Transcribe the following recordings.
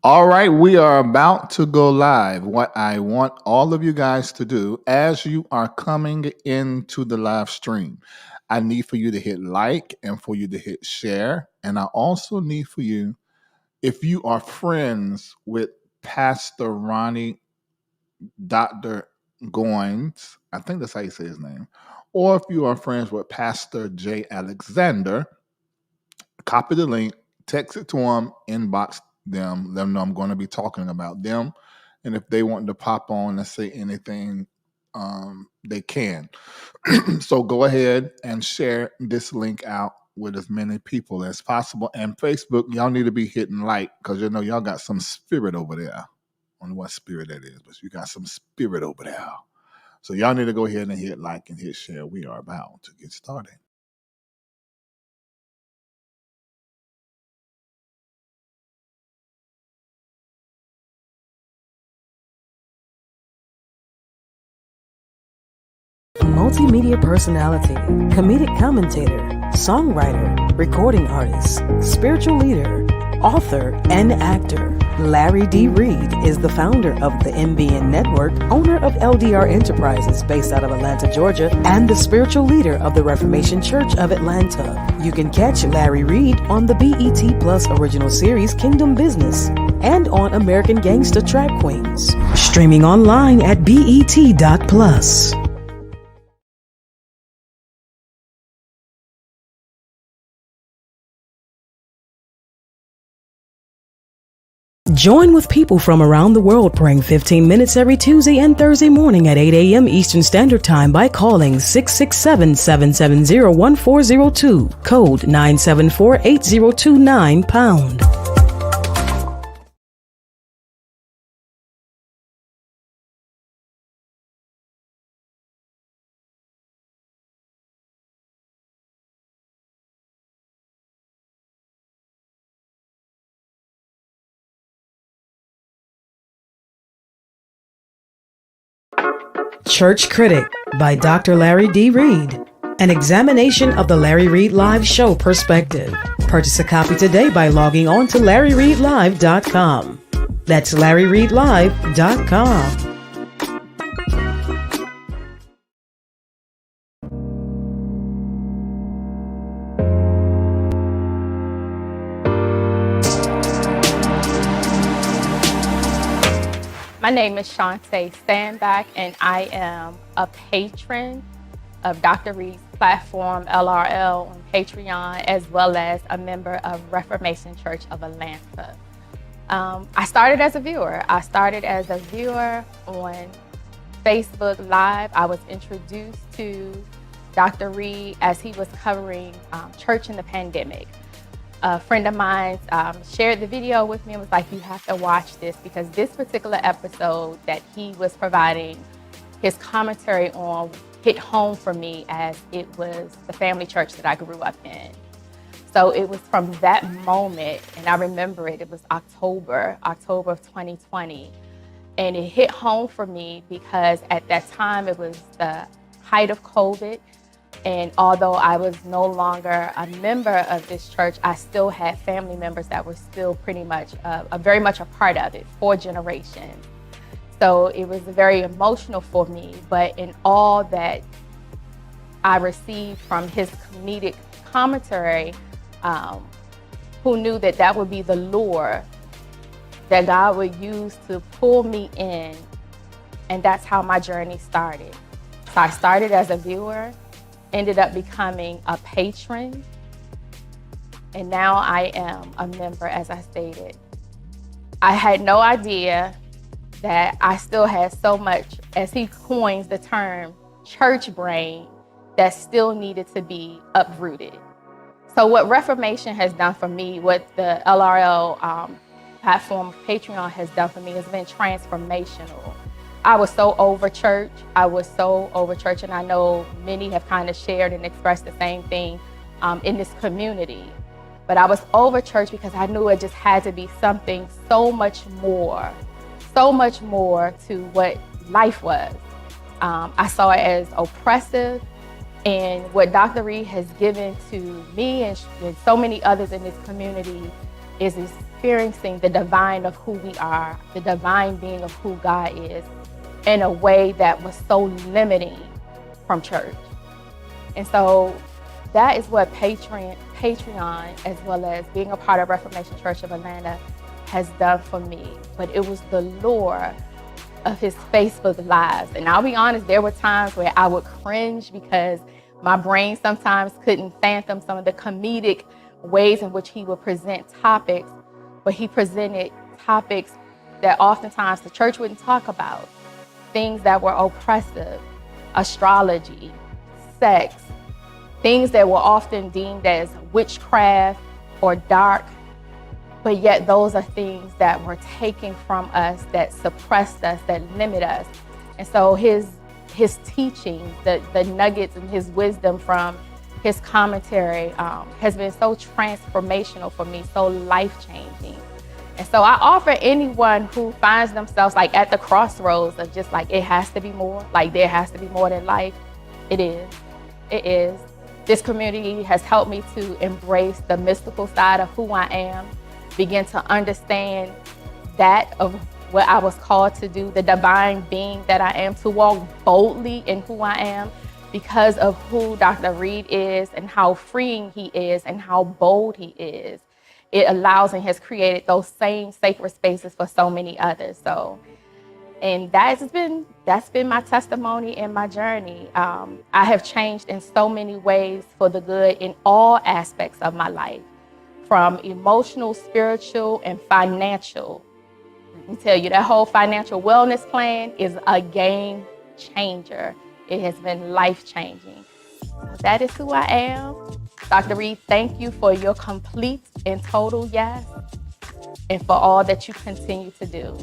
All right, we are about to go live. What I want all of you guys to do as you are coming into the live stream, I need for you to hit like and for you to hit share. And I also need for you, if you are friends with Pastor Ronnie, Dr. Goines, I think that's how you say his name, or if you are friends with Pastor J. Alexander, copy the link, text it to them, inbox them, let them know I'm going to be talking about them. And if they want to pop on and say anything, they can. So go ahead and share this link out with as many people as possible. And Facebook, y'all need to be hitting like because you know y'all got some spirit over there. I don't know what spirit that is, but you got some spirit over there. So y'all need to go ahead and hit like and hit share. We are about to get started. Multimedia personality, comedic commentator, songwriter, recording artist, spiritual leader, author, and actor. Larry D. Reid is the founder of the MBN Network, owner of LDR Enterprises based out of Atlanta, Georgia, and the spiritual leader of the Reformation Church of Atlanta. You can catch Larry Reid on the BET Plus original series Kingdom Business and on American Gangsta Trap Queens. Streaming online at BET.plus. Join with people from around the world praying 15 minutes every Tuesday and Thursday morning at 8 a.m. Eastern Standard Time by calling 667-770-1402, code 974-8029#. Church Critic by Dr. Larry D. Reid. An examination of the Larry Reid Live show perspective. Purchase a copy today by logging on to LarryReidLive.com. That's LarryReidLive.com. My name is Shantae Sandback, and I am a patron of Dr. Reid's platform, LRL, on Patreon, as well as a member of Reformation Church of Atlanta. I started as a viewer. On Facebook Live. I was introduced to Dr. Reid as he was covering church in the pandemic. A friend of mine shared the video with me and was like, you have to watch this because this particular episode that he was providing his commentary on hit home for me as it was the family church that I grew up in. So it was from that moment, and I remember it was October of 2020. And it hit home for me because at that time it was the height of COVID. And although I was no longer a member of this church, I still had family members that were still pretty much, very much a part of it, 4 generations. So it was very emotional for me, but in all that I received from his comedic commentary, who knew that that would be the lure that God would use to pull me in, and that's how my journey started. So I started as a viewer, ended up becoming a patron, and now I am a member, as I stated. I had no idea that I still had so much, as he coins the term, church brain, that still needed to be uprooted. So what Reformation has done for me, what the LRL platform, Patreon, has done for me has been transformational. I was so over church. And I know many have kind of shared and expressed the same thing in this community. But I was over church because I knew it just had to be something so much more to what life was. I saw it as oppressive, and what Dr. Reid has given to me and so many others in this community is experiencing the divine of who we are, the divine being of who God is, in a way that was so limiting from church. And so that is what Patreon, as well as being a part of Reformation Church of Atlanta, has done for me. But it was the lure of his Facebook Lives. And I'll be honest, there were times where I would cringe because my brain sometimes couldn't fathom some of the comedic ways in which he would present topics, but he presented topics that oftentimes the church wouldn't talk about. Things that were oppressive, astrology, sex, things that were often deemed as witchcraft or dark, but yet those are things that were taken from us, that suppressed us, that limit us. And so his teaching, the nuggets and his wisdom from his commentary has been so transformational for me, so life-changing. And so I offer anyone who finds themselves like at the crossroads of just like, it has to be more, like there has to be more than life. It is. It is. This community has helped me to embrace the mystical side of who I am, begin to understand that of what I was called to do, the divine being that I am, to walk boldly in who I am because of who Dr. Reid is and how freeing he is and how bold he is. It allows and has created those same sacred spaces for so many others. So, and that's been my testimony and my journey. I have changed in so many ways for the good in all aspects of my life, from emotional, spiritual, and financial. Let me tell you, that whole financial wellness plan is a game changer. It has been life-changing. That is who I am. Dr. Reid, thank you for your complete and total yes, and for all that you continue to do.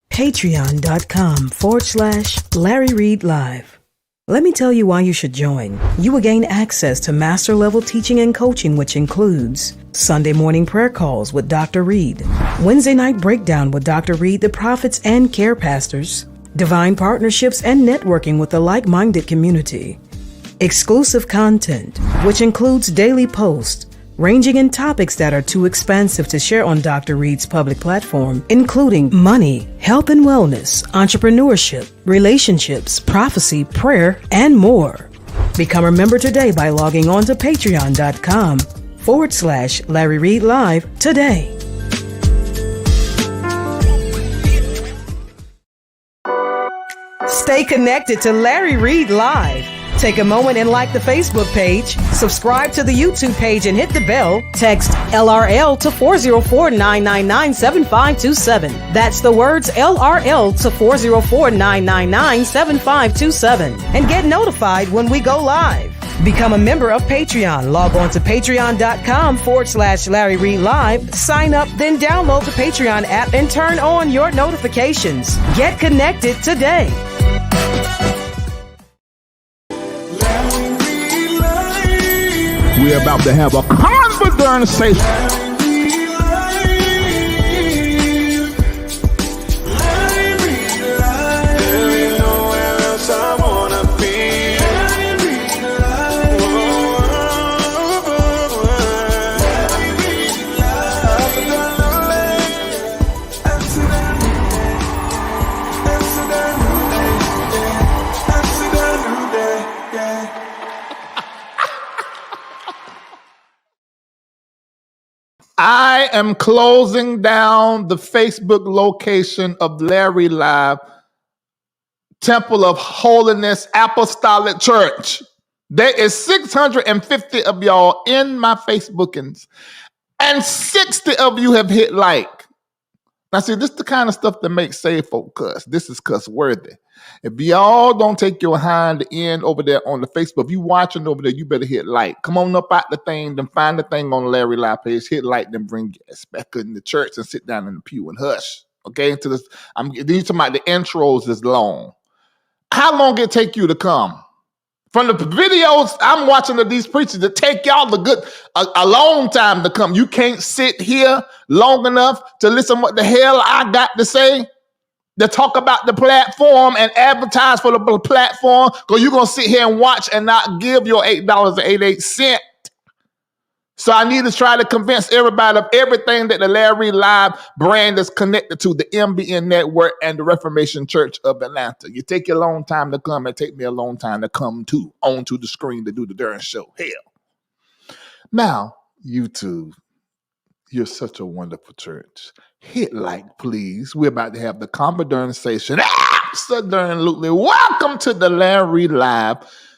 Patreon.com/Larry Reid Live. Let me tell you why you should join. You will gain access to master level teaching and coaching, which includes Sunday morning prayer calls with Dr. Reid, Wednesday night breakdown with Dr. Reid, the prophets and care pastors, divine partnerships and networking with a like-minded community, exclusive content, which includes daily posts, ranging in topics that are too expansive to share on Dr. Reid's public platform, including money, health and wellness, entrepreneurship, relationships, prophecy, prayer, and more. Become a member today by logging on to patreon.com/Larry Reid Live today. Stay connected to Larry Reid Live. Take a moment and like the Facebook page, subscribe to the YouTube page, and hit the bell. Text LRL to 404-999-7527. That's the words LRL to 404-999-7527. And get notified when we go live. Become a member of Patreon. Log on to patreon.com/Larry Reid Live. Sign up, then download the Patreon app and turn on your notifications. Get connected today. We're about to have a conversation. I am closing down the Facebook location of Larry Live, Temple of Holiness Apostolic Church. There is 650 of y'all in my Facebookings, and 60 of you have hit like. Now, see, this is the kind of stuff that makes saved folk cuss. This is cuss worthy. If y'all don't take your hind end over there on the Facebook, if you watching over there, you better hit like. Come on up out the thing, then find the thing on Larry Live page, hit like, then bring your ass back in the church and sit down in the pew and hush. Okay, to this, these talking about the intros is long. How long it take you to come? From the videos I'm watching of these preachers that take y'all a long time to come. You can't sit here long enough to listen what the hell I got to say, to talk about the platform and advertise for the platform, because you're going to sit here and watch and not give your $8.88. So I need to try to convince everybody of everything that the Larry Live brand is connected to, the MBN network and the Reformation Church of Atlanta. You take a long time to come, and take me a long time to come onto the screen to do the darn show. Hell. Now, YouTube, you're such a wonderful church. Hit like, please. We're about to have the conversation. Absolutely. Welcome to the Larry Live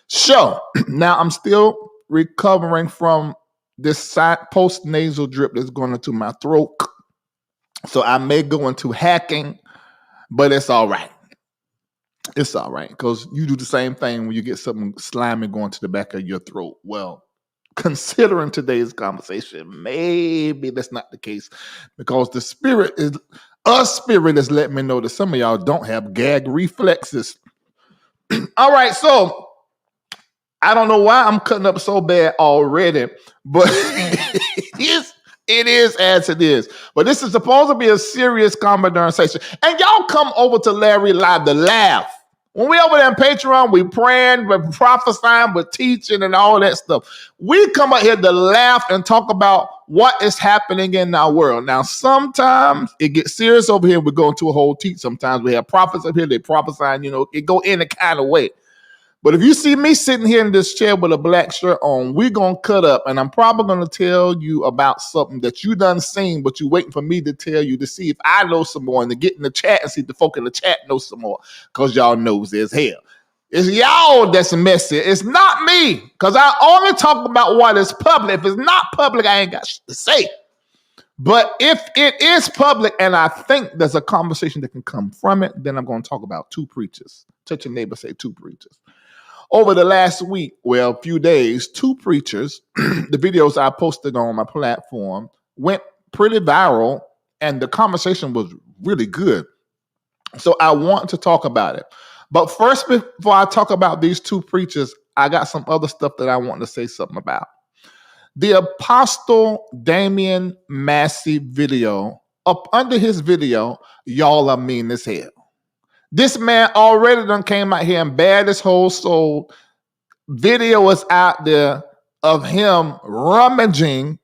show. Now, I'm still recovering from this post-nasal drip that's going into my throat. So I may go into hacking, but it's all right. It's all right, because you do the same thing when you get something slimy going to the back of your throat. Well, considering today's conversation, maybe that's not the case, because the spirit is letting me know that some of y'all don't have gag reflexes. All right, so I don't know why I'm cutting up so bad already, but it is as it is. But this is supposed to be a serious conversation. And y'all come over to Larry Live to laugh. When we over there on Patreon, we praying, we're prophesying, we're teaching and all that stuff. We come out here to laugh and talk about what is happening in our world. Now, sometimes it gets serious over here. We go into a whole teach. Sometimes we have prophets up here, they prophesying, it go in a kind of way. But if you see me sitting here in this chair with a black shirt on, we're going to cut up, and I'm probably going to tell you about something that you done seen, but you're waiting for me to tell you to see if I know some more and to get in the chat and see if the folk in the chat know some more, because y'all knows as hell. It's y'all that's messy. It's not me, because I only talk about what is public. If it's not public, I ain't got shit to say. But if it is public and I think there's a conversation that can come from it, then I'm going to talk about two preachers. Touch your neighbor, say two preachers. Over the last week, well, few days, two preachers, the videos I posted on my platform went pretty viral, and the conversation was really good. So I want to talk about it. But first, before I talk about these two preachers, I got some other stuff that I want to say something about. The Apostle Damian Massey video, up under his video, y'all are mean as hell. This man already done came out here and bared his whole soul. Video is out there of him rummaging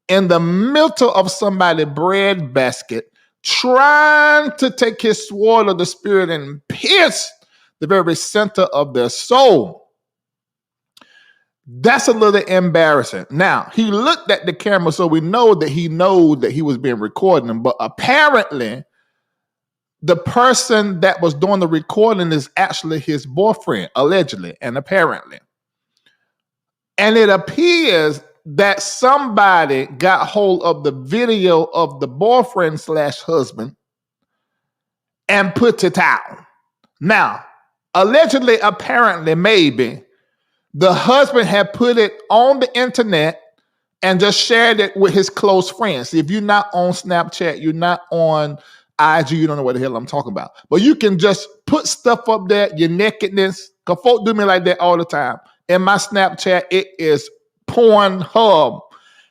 in the middle of somebody's bread basket, trying to take his sword of the spirit and pierce the very center of their soul. That's a little embarrassing. Now, he looked at the camera, so we know that he was being recorded, but apparently the person that was doing the recording is actually his boyfriend, allegedly and apparently. And it appears that somebody got hold of the video of the boyfriend / husband and put it out. Now, allegedly, apparently, maybe, the husband had put it on the internet and just shared it with his close friends. See, if you're not on Snapchat, you're not on IG, you don't know what the hell I'm talking about. But you can just put stuff up there, your nakedness, because folk do me like that all the time. In my Snapchat, it is Pornhub.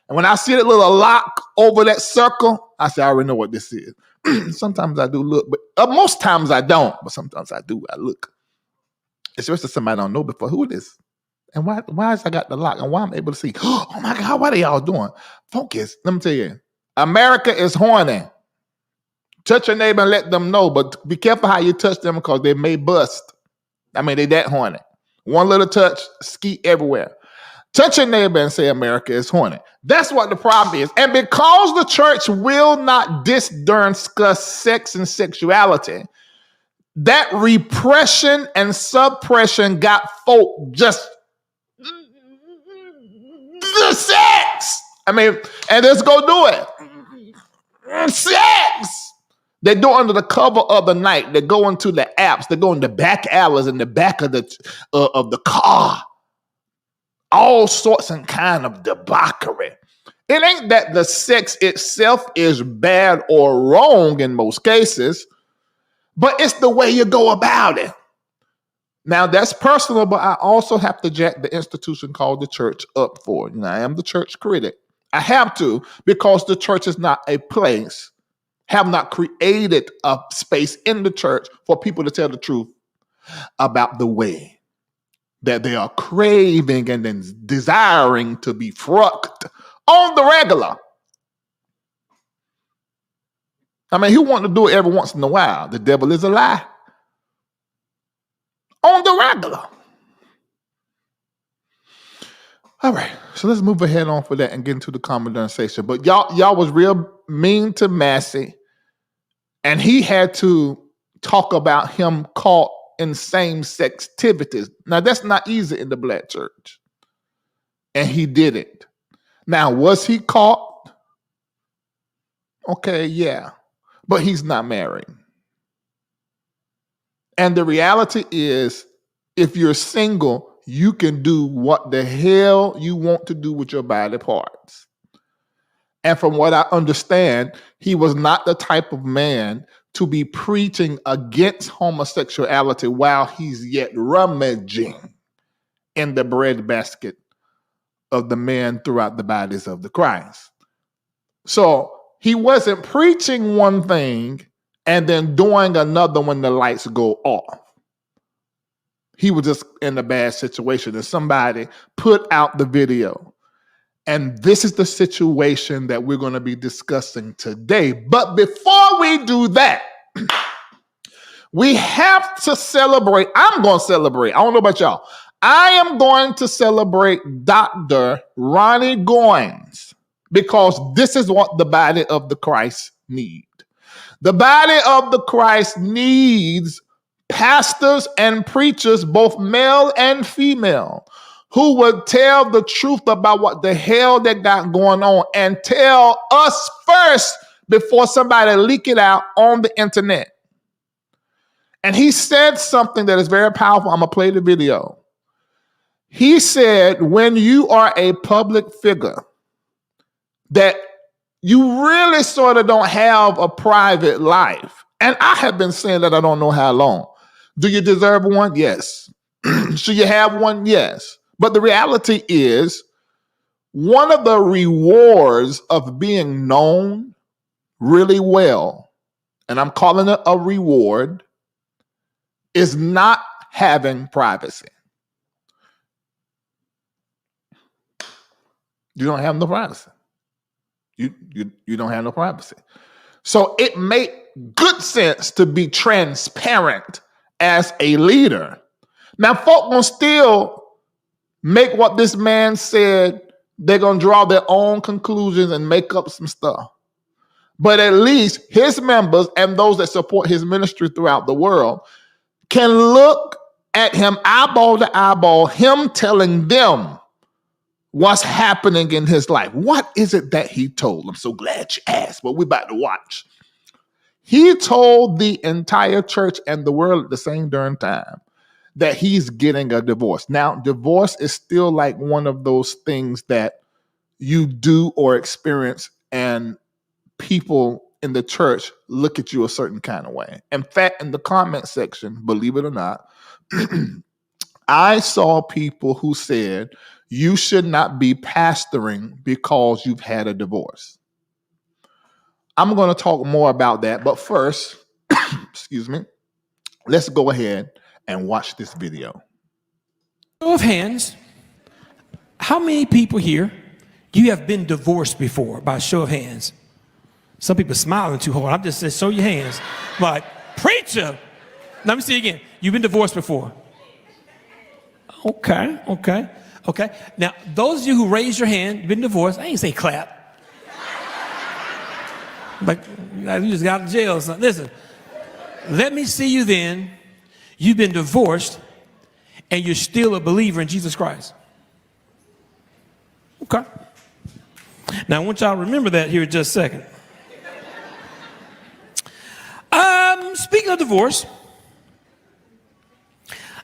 And when I see that little lock over that circle, I say, I already know what this is. Sometimes I do look, but most times I don't. But sometimes I do. I look. Especially somebody I don't know before. Who it is? And why is I got the lock? And why I'm able to see? Oh my God, what are y'all doing? Focus. Let me tell you. America is horny. Touch your neighbor and let them know, but be careful how you touch them, because they may bust. I mean, they that horny. One little touch, ski everywhere. Touch your neighbor and say America is horny. That's what the problem is. And because the church will not discuss sex and sexuality, that repression and suppression got folk just the sex. I mean, and let's go do it. Sex. They do it under the cover of the night. They go into the apps. They go in the back alleys in the back of the car. All sorts and kind of debauchery. It ain't that the sex itself is bad or wrong in most cases, but it's the way you go about it. Now that's personal, but I also have to jack the institution called the church up for it. I am the church critic. I have to, because the church is not a place, have not created a space in the church for people to tell the truth about the way that they are craving and then desiring to be frucked on the regular. I mean, who wants to do it every once in a while? The devil is a lie. On the regular. All right, so let's move ahead on for that and get into the conversation. But y'all was real mean to Massey, and he had to talk about him caught in same-sex activities. Now, that's not easy in the black church, and he did it. Now, was he caught? Okay, yeah, but he's not married. And the reality is, if you're single, you can do what the hell you want to do with your body parts. And from what I understand, he was not the type of man to be preaching against homosexuality while he's yet rummaging in the breadbasket of the men throughout the bodies of the Christ. So he wasn't preaching one thing and then doing another when the lights go off. He was just in a bad situation, and somebody put out the video. And this is the situation that we're going to be discussing today. But before we do that, we have to celebrate. I'm going to celebrate. I don't know about y'all. I am going to celebrate Dr. Ronnie Goines, because this is what the body of the Christ needs. The body of the Christ needs pastors and preachers, both male and female, who would tell the truth about what the hell they got going on and tell us first before somebody leak it out on the internet. And he said something that is very powerful. I'm going to play the video. He said, when you are a public figure, that you really sort of don't have a private life. And I have been saying that I don't know how long. Do you deserve one? Yes. Should you have one? Yes. But the reality is, one of the rewards of being known really well, and I'm calling it a reward, is not having privacy. You don't have no privacy. You don't have no privacy. So it makes good sense to be transparent as a leader. Now, folk gonna still make what this man said, they're gonna draw their own conclusions and make up some stuff. But at least his members and those that support his ministry throughout the world can look at him eyeball to eyeball, him telling them what's happening in his life. What is it that he told? I'm so glad you asked, but we're about to watch. He told the entire church and the world at the same darn time that he's getting a divorce. Now, divorce is still like one of those things that you do or experience, and people in the church look at you a certain kind of way. In fact, in the comment section, believe it or not, I saw people who said, you should not be pastoring because you've had a divorce. I'm going to talk more about that, but first, excuse me, let's go ahead and watch this video. Show of hands, how many people here, you have been divorced before, by show of hands? Some people smiling too hard. I'm just saying, show your hands. Like, preacher. Let me see again. You've been divorced before. Okay. Now, those of you who raised your hand, you've been divorced. I ain't say clap. Like, you just got out of jail or something. Listen, let me see you then. You've been divorced, and you're still a believer in Jesus Christ. Okay. Now, I want y'all to remember that here in just a second. Speaking of divorce,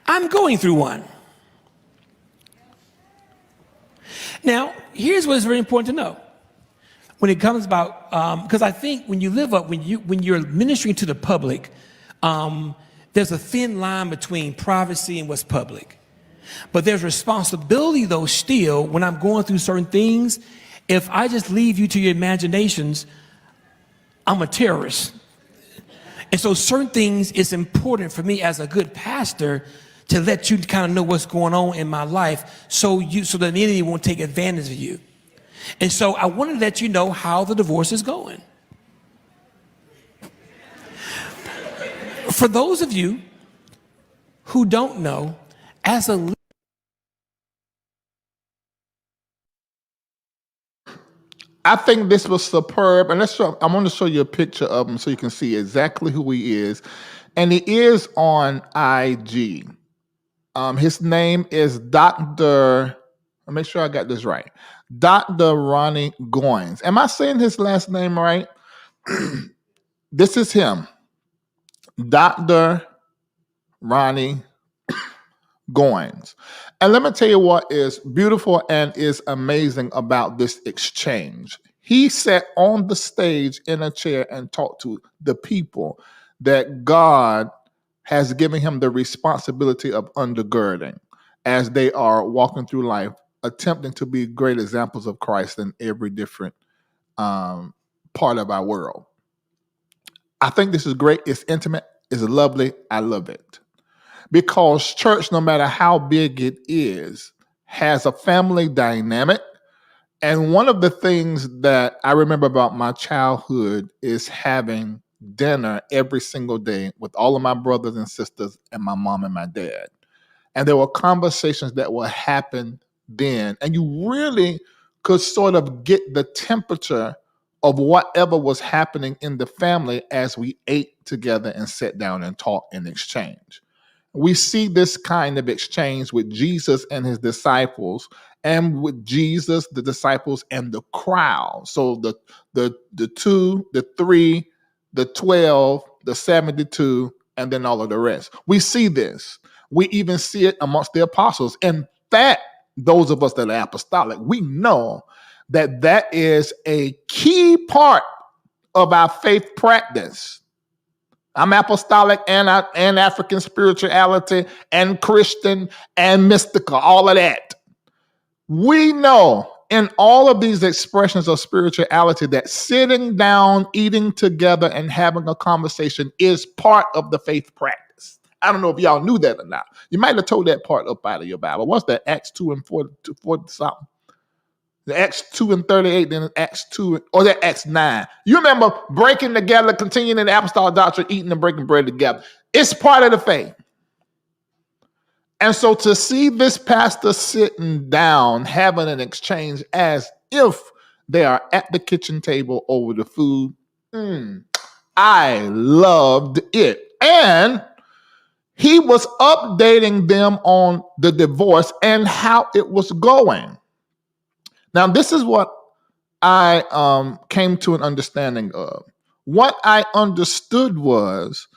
I'm going through one. Now, here's what is very important to know. When it comes about, because I think when you live up, when you're ministering to the public, There's a thin line between privacy and what's public. But there's responsibility, though, still, when I'm going through certain things. If I just leave you to your imaginations, I'm a terrorist. And so certain things, it's important for me as a good pastor to let you kind of know what's going on in my life so the enemy won't take advantage of you. And so I want to let you know how the divorce is going. For those of you who don't know, as a I think this was superb, and I want to show you a picture of him so you can see exactly who he is. And he is on IG. His name is Dr. I'll make sure I got this right. Dr. Ronnie Goines. Am I saying his last name right? This is him. Dr. Ronnie Goines. And let me tell you what is beautiful and is amazing about this exchange. He sat on the stage in a chair and talked to the people that God has given him the responsibility of undergirding as they are walking through life, attempting to be great examples of Christ in every different part of our world. I think this is great. It's intimate. It's lovely. I love it. Because church, no matter how big it is, has a family dynamic. And one of the things that I remember about my childhood is having dinner every single day with all of my brothers and sisters and my mom and my dad. And there were conversations that would happen then. And you really could sort of get the temperature of whatever was happening in the family as we ate together and sat down and talked and exchanged. We see this kind of exchange with Jesus and his disciples, and with Jesus, the disciples, and the crowd. So the 2, the 3, the 12, the 72, and then all of the rest. We see this. We even see it amongst the apostles. In fact, those of us that are apostolic, we know that that is a key part of our faith practice. I'm apostolic and African spirituality and Christian and mystical, all of that. We know in all of these expressions of spirituality that sitting down, eating together, and having a conversation is part of the faith practice. I don't know if y'all knew that or not. You might have told that part up out of your Bible. What's that? Acts 2 and 40 something. The Acts 2 and 38, then Acts 2, or that Acts 9. You remember breaking together, continuing in the apostolic doctrine, eating and breaking bread together. It's part of the faith. And so to see this pastor sitting down, having an exchange as if they are at the kitchen table over the food, I loved it. And he was updating them on the divorce and how it was going. Now, this is what I came to an understanding of. What I understood was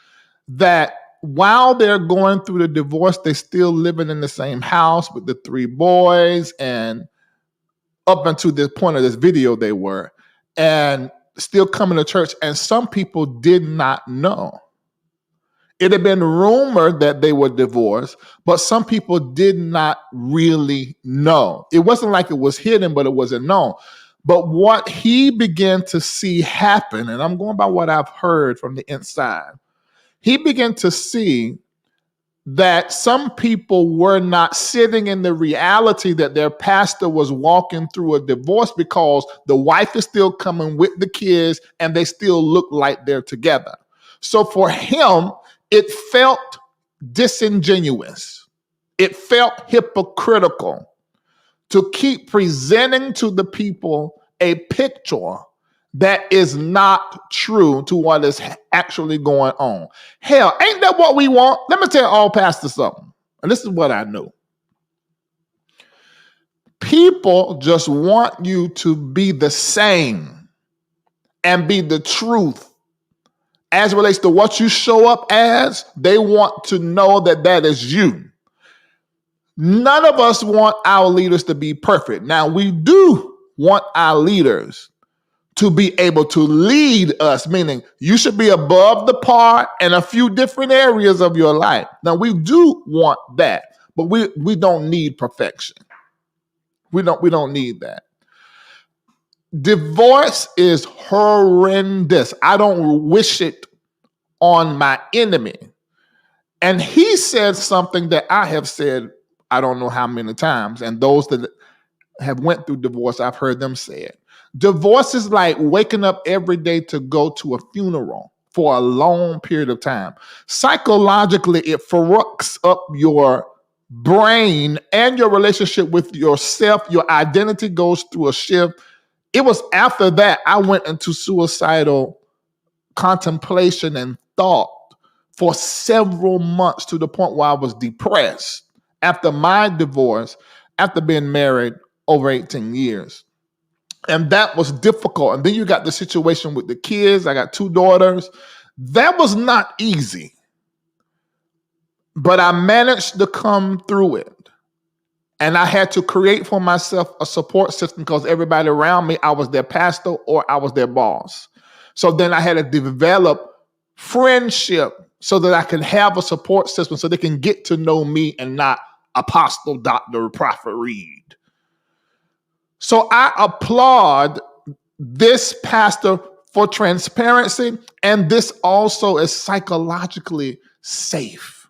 that while they're going through the divorce, they're still living in the same house with the 3 boys, and up until this point of this video, they were, and still coming to church. And some people did not know. It had been rumored that they were divorced, but some people did not really know. It wasn't like it was hidden, but it wasn't known. But what he began to see happen, and I'm going by what I've heard from the inside, he began to see that some people were not sitting in the reality that their pastor was walking through a divorce because the wife is still coming with the kids and they still look like they're together. So for him, it felt disingenuous. It felt hypocritical to keep presenting to the people a picture that is not true to what is actually going on. Hell, ain't that what we want? Let me tell all pastors something. And this is what I know. People just want you to be the same and be the truth. As it relates to what you show up as, they want to know that that is you. None of us want our leaders to be perfect. Now, we do want our leaders to be able to lead us, meaning you should be above the par in a few different areas of your life. Now, we do want that, but we don't need perfection. We don't need that. Divorce is horrendous. I don't wish it on my enemy. And he said something that I have said, I don't know how many times, and those that have went through divorce, I've heard them say it. Divorce is like waking up every day to go to a funeral for a long period of time. Psychologically, it fucks up your brain and your relationship with yourself. Your identity goes through a shift. It was after that I went into suicidal contemplation and thought for several months, to the point where I was depressed after my divorce, after being married over 18 years. And that was difficult. And then you got the situation with the kids. I got 2 daughters. That was not easy. But I managed to come through it. And I had to create for myself a support system, because everybody around me, I was their pastor or I was their boss. So then I had to develop friendship so that I can have a support system so they can get to know me and not Apostle Dr. Prophet Reid. So I applaud this pastor for transparency, and this also is psychologically safe,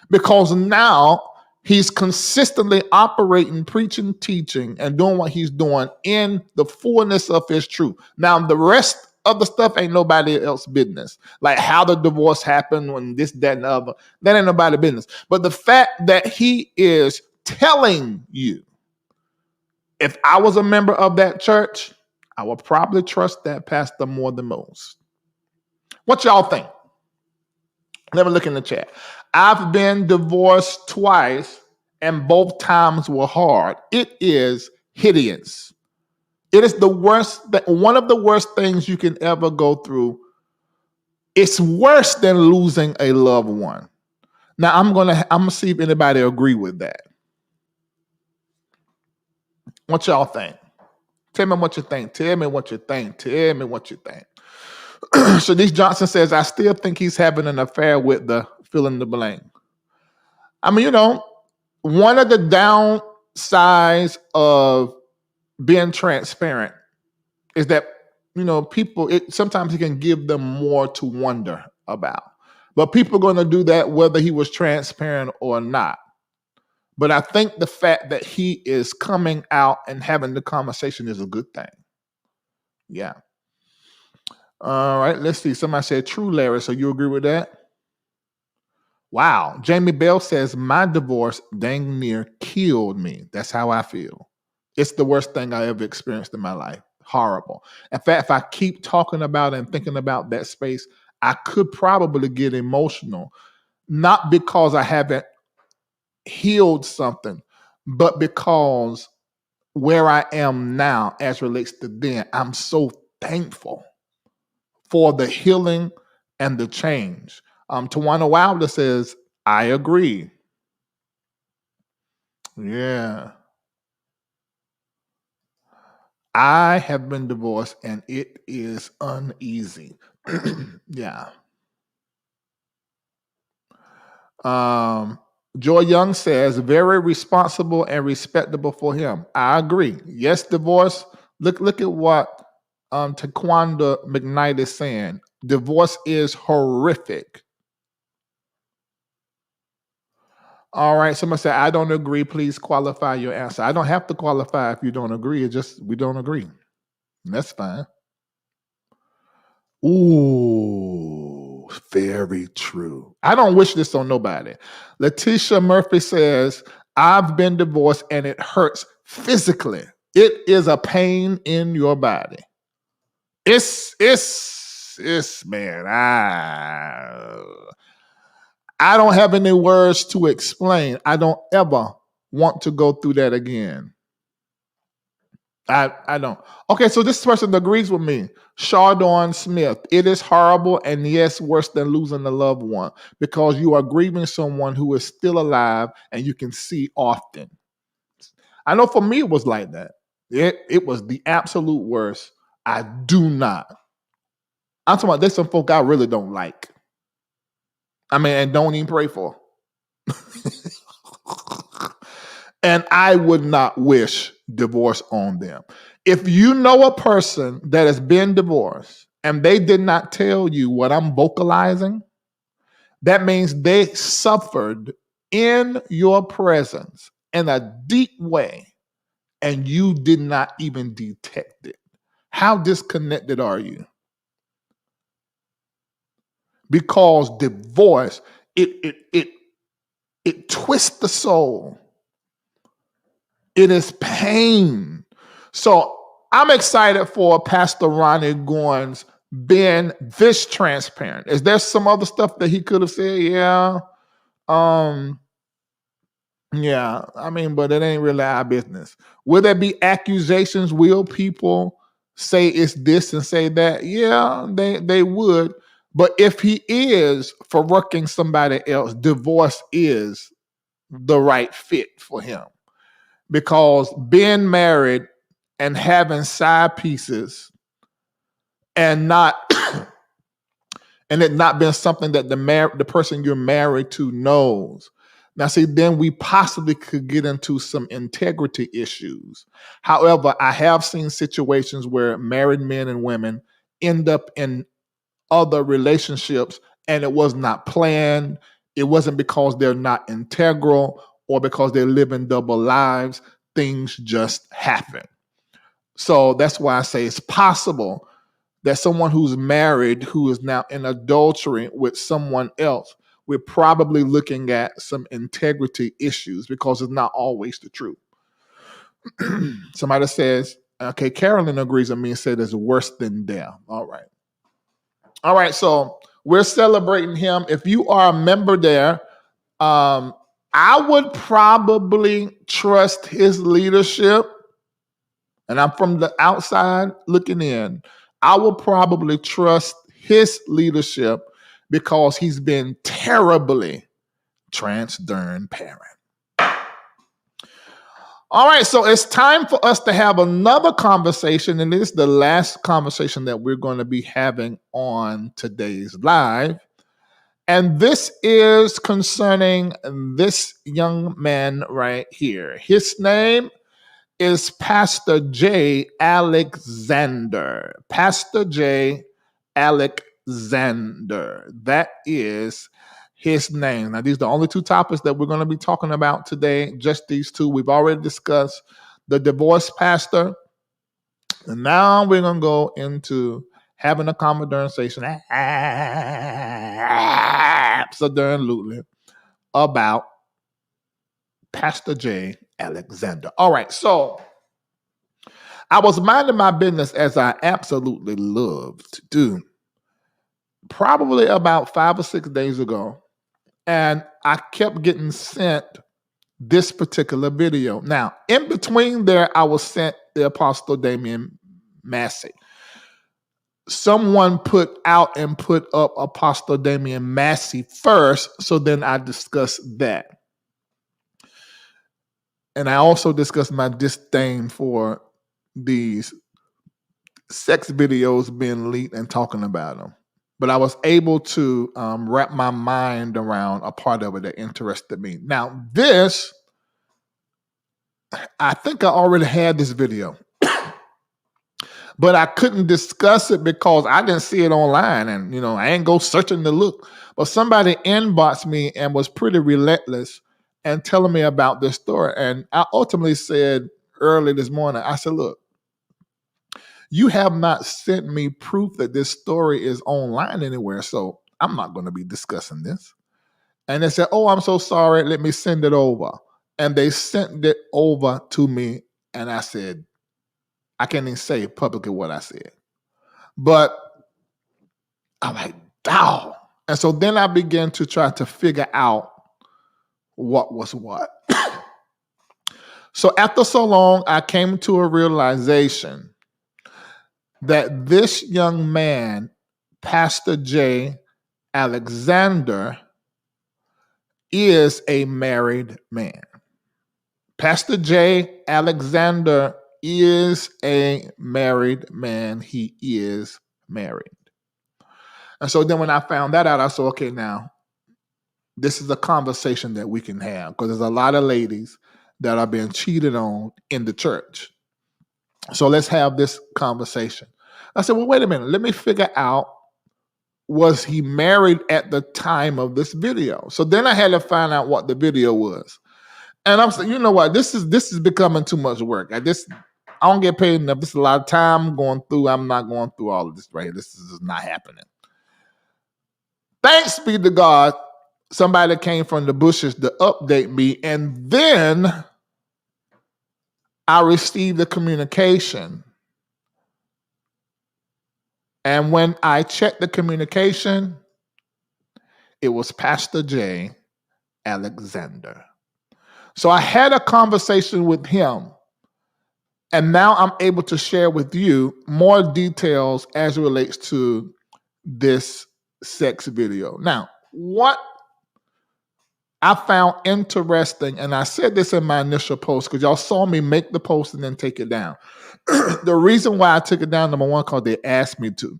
because now he's consistently operating, preaching, teaching, and doing what he's doing in the fullness of his truth. Now, the rest of the stuff ain't nobody else's business. Like how the divorce happened, when this, that, and the other, that ain't nobody's business. But the fact that he is telling you, if I was a member of that church, I would probably trust that pastor more than most. What y'all think? Let me look in the chat. I've been divorced twice, and both times were hard. It is hideous. It is the worst, one of the worst things you can ever go through. It's worse than losing a loved one. Now, I'm gonna see if anybody agree with that. What y'all think? Tell me what you think. Tell me what you think. Tell me what you think. Shanice Johnson says, I still think he's having an affair with the fill in the blank. I mean, one of the downsides of being transparent is that, people, sometimes it can give them more to wonder about. But people are going to do that whether he was transparent or not. But I think the fact that he is coming out and having the conversation is a good thing. Yeah. All right, let's see. Somebody said, true, Larry. So you agree with that? Wow. Jamie Bell says, my divorce dang near killed me. That's how I feel. It's the worst thing I ever experienced in my life. Horrible. In fact, if I keep talking about and thinking about that space, I could probably get emotional. Not because I haven't healed something, but because where I am now as relates to then, I'm so thankful for the healing and the change. Tawana Wilder says, I agree. Yeah. I have been divorced and it is uneasy. Yeah. Joy Young says, very responsible and respectable for him. I agree. Yes, divorce. Look at what Taquanda McKnight is saying. Divorce is horrific. All right. Somebody said, I don't agree. Please qualify your answer. I don't have to qualify if you don't agree. It's just we don't agree. And that's fine. Ooh, very true. I don't wish this on nobody. Letitia Murphy says, I've been divorced and it hurts physically. It is a pain in your body. It's man. I don't have any words to explain. I don't ever want to go through that again. I don't. Okay, so this person agrees with me. Shardon Smith. It is horrible and yes, worse than losing a loved one because you are grieving someone who is still alive and you can see often. I know for me it was like that. It was the absolute worst. I do not. I'm talking about there's some folk I really don't like. I mean, and don't even pray for. And I would not wish divorce on them. If you know a person that has been divorced and they did not tell you what I'm vocalizing, that means they suffered in your presence in a deep way and you did not even detect it. How disconnected are you? Because divorce, it twists the soul. It is pain. So I'm excited for Pastor Ronnie Goines being this transparent. Is there some other stuff that he could have said? Yeah. Yeah. I mean, but it ain't really our business. Will there be accusations? Will people say it's this and say that? Yeah, they would. But if he is for working somebody else, divorce is the right fit for him. Because being married and having side pieces and not and it not been something that the person you're married to knows. Now, see, then we possibly could get into some integrity issues. However, I have seen situations where married men and women end up in other relationships and it was not planned. It wasn't because they're not integral or because they're living double lives. Things just happen. So that's why I say it's possible that someone who's married who is now in adultery with someone else, we're probably looking at some integrity issues because it's not always the truth. Somebody says, okay, Carolyn agrees with me and said it's worse than death. All right. All right, so we're celebrating him. If you are a member there, I would probably trust his leadership. And I'm from the outside looking in. I will probably trust his leadership because he's been terribly transparent. All right, so it's time for us to have another conversation, and this is the last conversation that we're going to be having on today's live. And this is concerning this young man right here. His name is Pastor J. Alexander. Pastor J. Alexander. That is his name. Now, these are the only two topics that we're going to be talking about today, just these two. We've already discussed the divorced pastor. And now we're going to go into having a conversation, absolutely, about Pastor J. Alexander. All right, so I was minding my business as I absolutely love to do, probably about 5 or 6 days ago, and I kept getting sent this particular video. Now, in between there, I was sent the Apostle Damian Massey. Someone put out and put up Apostle Damian Massey first, so then I discussed that. And I also discussed my disdain for these sex videos being leaked and talking about them. But I was able to wrap my mind around a part of it that interested me. Now, this, I think I already had this video, but I couldn't discuss it because I didn't see it online, and I ain't go searching to look. But somebody inboxed me and was pretty relentless and telling me about this story. And I ultimately said early this morning, I said, look, you have not sent me proof that this story is online anywhere, so I'm not going to be discussing this. And they said, oh, I'm so sorry. Let me send it over. And they sent it over to me, and I said, I can't even say publicly what I said. But I'm like, dog. And so then I began to try to figure out what was what. So after so long, I came to a realization that this young man, Pastor J. Alexander, is a married man. Pastor J. Alexander is a married man. He is married. And so then when I found that out, I said, okay, now this is a conversation that we can have because there's a lot of ladies that are being cheated on in the church. So let's have this conversation. I said, well, wait a minute. Let me figure out, was he married at the time of this video? So then I had to find out what the video was. And I'm saying, you know what? This is becoming too much work. I don't get paid enough. This is a lot of time going through. I'm not going through all of this right here. This is not happening. Thanks be to God, somebody came from the bushes to update me, and then I received the communication. And when I checked the communication, it was Pastor J. Alexander. So I had a conversation with him, and now I'm able to share with you more details as it relates to this sex video. Now, what I found interesting, and I said this in my initial post because y'all saw me make the post and then take it down. The reason why I took it down, number one, because they asked me to.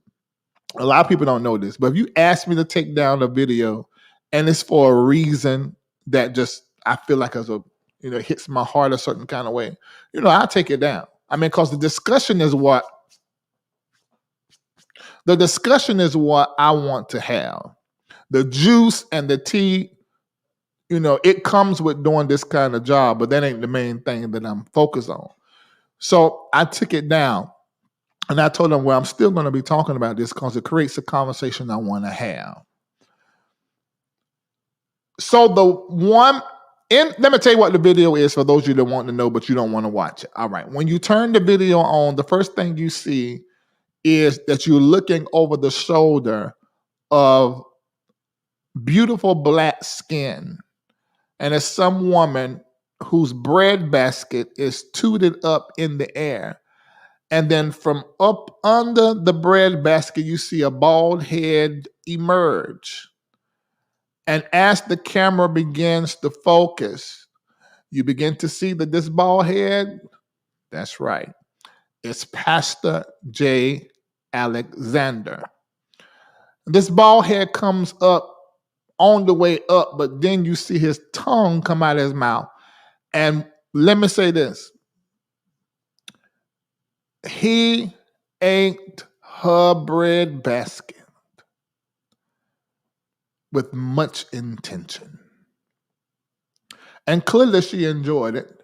A lot of people don't know this, but if you ask me to take down the video, and it's for a reason that just I feel like hits my heart a certain kind of way, I'll take it down. I mean, because the discussion is what I want to have. The juice and the tea, it comes with doing this kind of job, but that ain't the main thing that I'm focused on. So I took it down, and I told them, well, I'm still going to be talking about this because it creates a conversation I want to have. So let me tell you what the video is for those of you that want to know, but you don't want to watch it. All right. When you turn the video on, the first thing you see is that you're looking over the shoulder of beautiful black skin. And it's some woman whose bread basket is tooted up in the air. And then from up under the bread basket, you see a bald head emerge. And as the camera begins to focus, you begin to see that this bald head, that's right, it's Pastor J. Alexander. This bald head comes up on the way up, but then you see his tongue come out of his mouth. And let me say this. He ate her bread basket with much intention. And clearly she enjoyed it.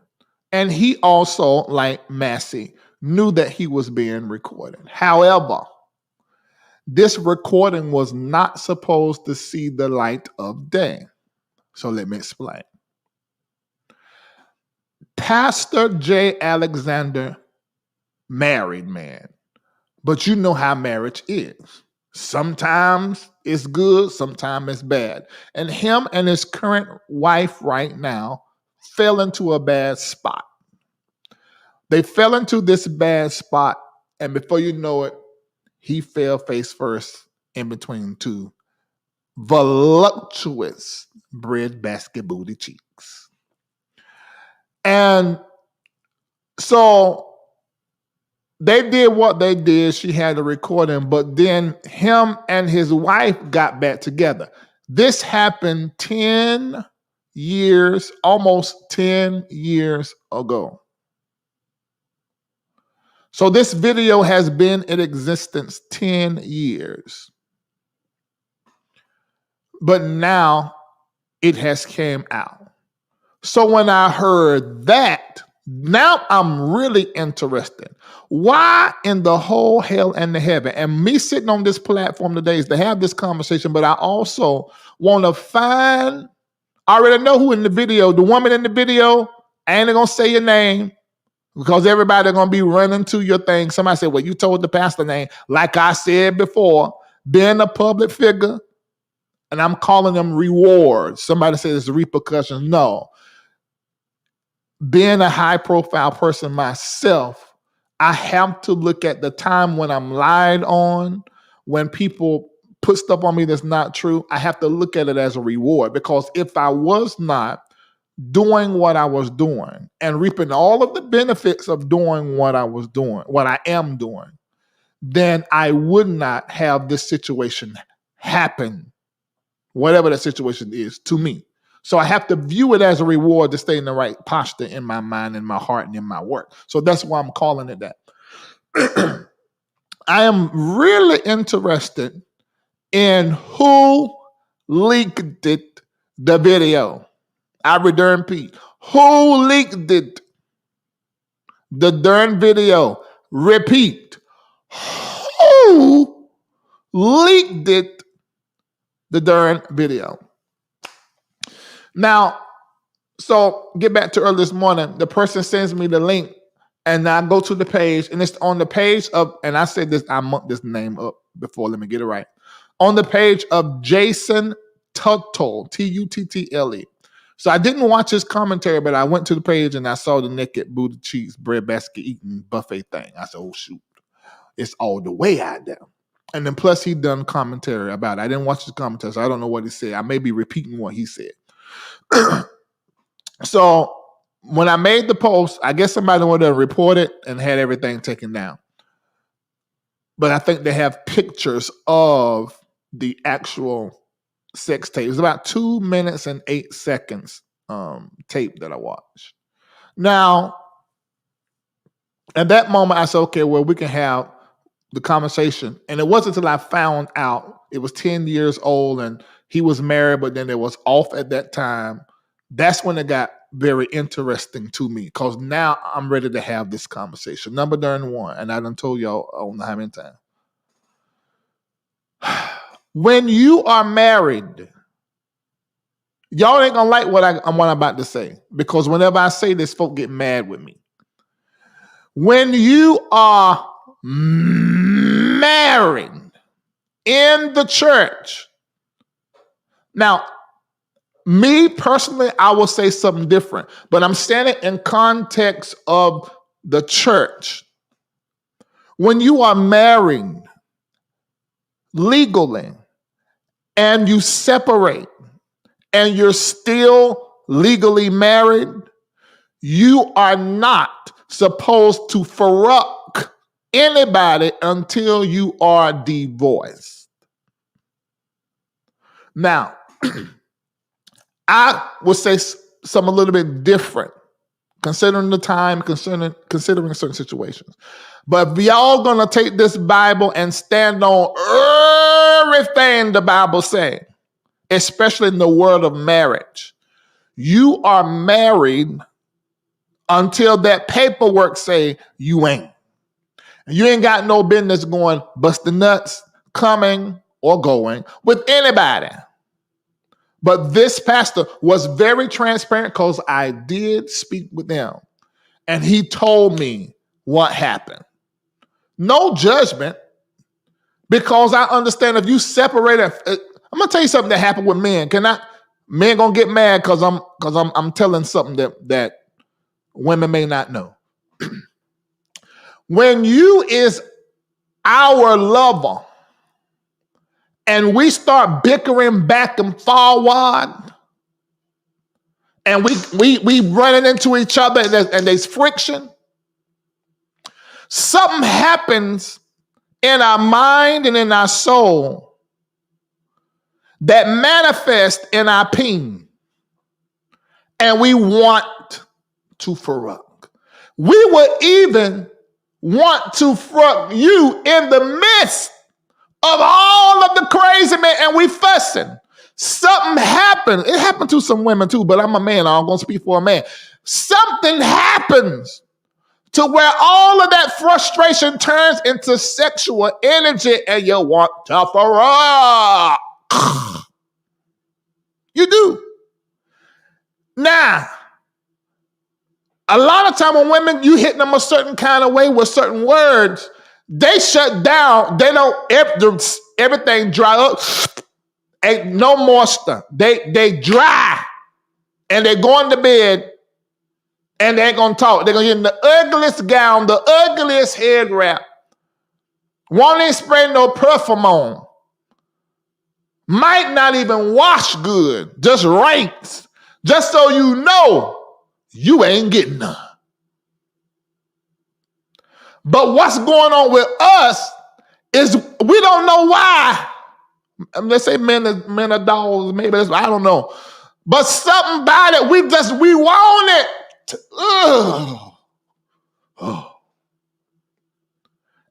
And he also, like Massey, knew that he was being recorded. However, this recording was not supposed to see the light of day. So let me explain. Pastor J. Alexander, married man. But you know how marriage is. Sometimes it's good, sometimes it's bad. And him and his current wife right now fell into a bad spot. They fell into this bad spot, and before you know it, he fell face first in between two voluptuous bread basket booty cheeks. And so they did what they did. She had a recording, but then him and his wife got back together. This happened 10 years, almost 10 years ago. So this video has been in existence 10 years. But now it has came out. So when I heard that, now I'm really interested. Why in the whole hell and the heaven? And me sitting on this platform today is to have this conversation, but I also want to find, I already know who in the video, the woman in the video, I ain't going to say your name because everybody going to be running to your thing. Somebody said, well, you told the pastor name. Like I said before, being a public figure, and I'm calling them rewards. Somebody says it's repercussions. No. Being a high profile person myself, I have to look at the time when I'm lied on, when people put stuff on me that's not true. I have to look at it as a reward, because if I was not, doing what I was doing and reaping all of the benefits of doing what I was doing, what I am doing, then I would not have this situation happen, whatever the situation is, to me. So I have to view it as a reward to stay in the right posture in my mind, in my heart, and in my work. So that's why I'm calling it that. I am really interested in who leaked it, the video. I repeat, who leaked it, the darn video. Repeat, who leaked it, the darn video. Now, so get back to early this morning. The person sends me the link, and I go to the page, and it's on the page of, and I said this, I mucked this name up before, let me get it right. On the page of Jason Tuttle, Tuttle. So I didn't watch his commentary, but I went to the page and I saw the naked booty cheeks, bread basket eating buffet thing. I said, oh shoot, it's all the way out there. And then plus he done commentary about it. I didn't watch his commentary, so I don't know what he said. I may be repeating what he said. So when I made the post, I guess somebody would have reported and had everything taken down. But I think they have pictures of the actual sex tape. It's about 2 minutes and 8 seconds tape that I watched. Now, at that moment, I said, okay, well, we can have the conversation. And it wasn't until I found out it was 10 years old and he was married, but then it was off at that time. That's when it got very interesting to me, because now I'm ready to have this conversation. Number 1, and I done told y'all I don't know how many times. When you are married, y'all ain't gonna like what I'm about to say, because whenever I say this, folk get mad with me. When you are married in the church, now, me personally, I will say something different, but I'm standing in context of the church. When you are married legally and you separate and you're still legally married, you are not supposed to fuck anybody until you are divorced. Now, I would say something a little bit different, considering the time, considering certain situations. But if y'all gonna take this Bible and stand on everything the Bible says, especially in the world of marriage, you are married until that paperwork say you ain't. You ain't got no business going busting nuts, coming or going with anybody. But this pastor was very transparent, because I did speak with him. And he told me what happened. No judgment, because I understand if you separate, I'm gonna tell you something that happened with men. Men gonna get mad because I'm telling something that women may not know. When you is our lover and we start bickering back and forward, and we running into each other, and there's friction, something happens in our mind and in our soul that manifests in our peen, and we want to fuck. We would even want to fuck you in the midst of all of the crazy men, and we fussing. Something happened. It happened to some women too, but I'm a man. I'm going to speak for a man. Something happens to where all of that frustration turns into sexual energy, and you want to fuck. You do. Now, a lot of time when women, you hit them a certain kind of way with certain words, they shut down. They don't, everything dry up. Ain't no moisture. They dry. And they go into bed and they ain't gonna talk. They're gonna get in the ugliest gown, the ugliest head wrap. Won't even spray no perfume on. Might not even wash good. Just rinse. Just so you know, you ain't getting none. But what's going on with us is we don't know why. Let's say men are dogs, maybe I don't know. But something about it, we want it.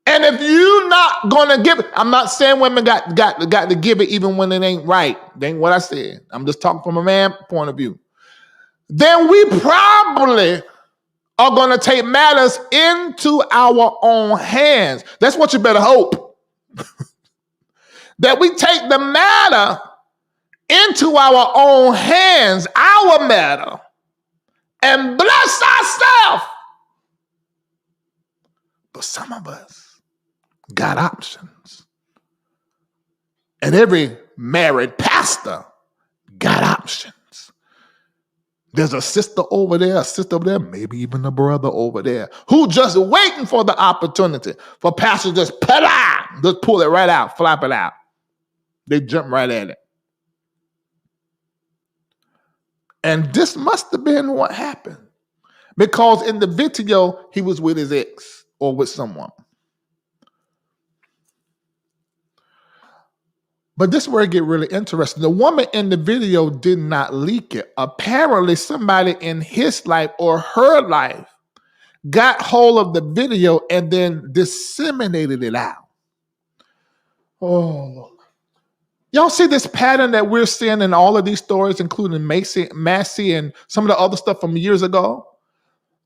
And if you're not gonna give it, I'm not saying women got to give it even when it ain't right. That ain't what I said. I'm just talking from a man point of view. Then we probably are gonna take matters into our own hands. That's what you better hope. That we take the matter into our own hands, our matter, and bless ourselves. But some of us got options. And every married pastor got options. There's a sister over there, maybe even a brother over there, who just waiting for the opportunity for pastor just pull it right out, flap it out. They jump right at it. And this must have been what happened. Because in the video, he was with his ex or with someone. But this is where it get really interesting. The woman in the video did not leak it. Apparently, somebody in his life or her life got hold of the video and then disseminated it out. Oh, y'all see this pattern that we're seeing in all of these stories, including Massey and some of the other stuff from years ago?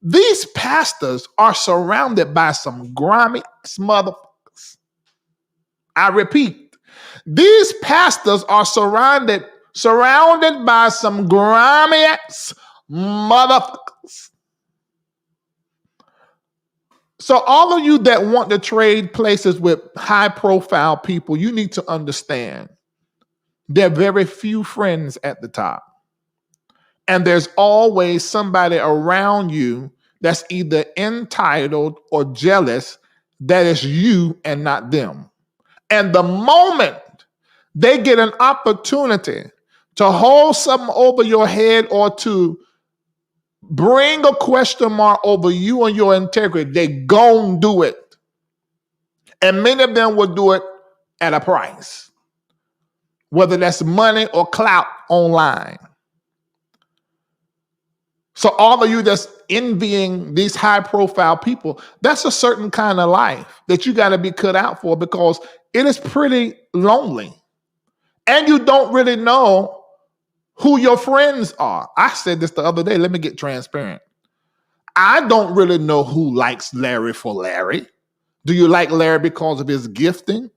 These pastors are surrounded by some grimy motherfuckers. I repeat, these pastors are surrounded by some grimy motherfuckers. So all of you that want to trade places with high-profile people, you need to understand there are very few friends at the top. And there's always somebody around you that's either entitled or jealous that is you and not them. And the moment they get an opportunity to hold something over your head or to bring a question mark over you and your integrity, they gon' do it. And many of them will do it at a price, whether that's money or clout online. So all of you that's envying these high-profile people, that's a certain kind of life that you got to be cut out for, because it is pretty lonely. And you don't really know who your friends are. I said this the other day. Let me get transparent. I don't really know who likes Larry for Larry. Do you like Larry because of his gifting?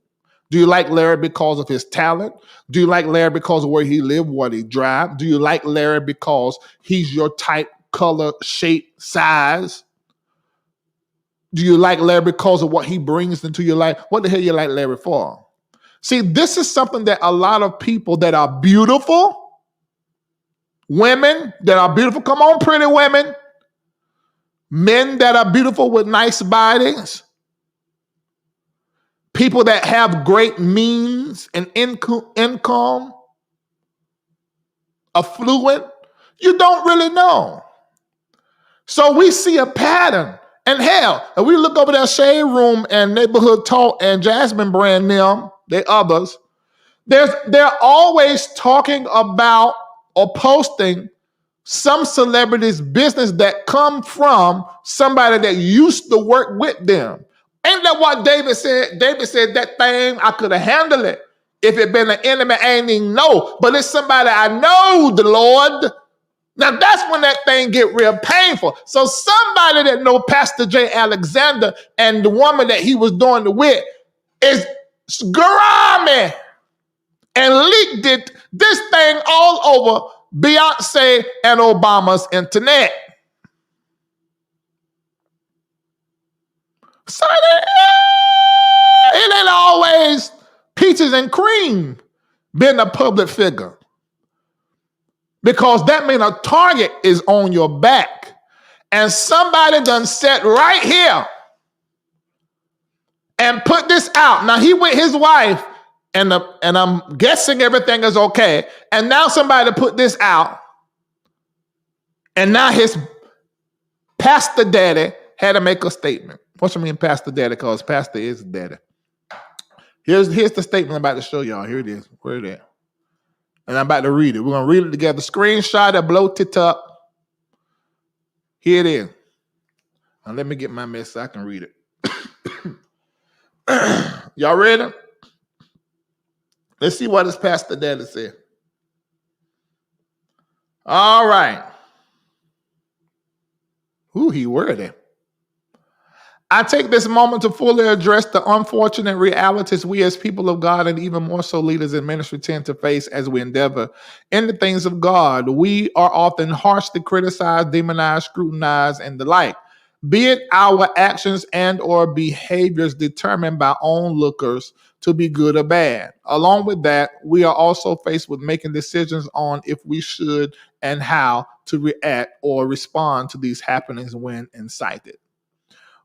Do you like Larry because of his talent? Do you like Larry because of where he lives, what he drives? Do you like Larry because he's your type, color, shape, size? Do you like Larry because of what he brings into your life? What the hell you like Larry for? See, this is something that a lot of people that are beautiful, women that are beautiful, come on, pretty women, men that are beautiful with nice bodies, people that have great means and income, affluent, you don't really know. So we see a pattern. And hell, if we look over there, Shade Room and Neighborhood Talk and Jasmine Brand them, they others, they're always talking about or posting some celebrity's business that come from somebody that used to work with them. Ain't that what David said? David said that thing, I could have handled it. If it been an enemy, I ain't even know. But it's somebody I know, the Lord. Now that's when that thing get real painful. So somebody that know Pastor J. Alexander and the woman that he was doing it with is grimy and leaked this thing all over Beyonce and Obama's internet. So it ain't always peaches and cream being a public figure, because that means a target is on your back. And somebody done sat right here and put this out. Now he with his wife, and I'm guessing everything is okay. And now somebody put this out And now his pastor daddy had to make a statement. What you mean, pastor daddy? Because pastor is daddy. Here's the statement I'm about to show y'all. Here it is. Where it is? And I'm about to read it. We're going to read it together. Screenshot it, blow it up. Here it is. Now let me get my mess so I can read it. Y'all ready? Let's see what his pastor daddy said. All right. Ooh, he wordy. I take this moment to fully address the unfortunate realities we as people of God and even more so leaders in ministry tend to face as we endeavor in the things of God. We are often harshly criticized, demonized, scrutinized, and the like. Be it our actions and or behaviors determined by onlookers to be good or bad. Along with that, we are also faced with making decisions on if we should and how to react or respond to these happenings when incited.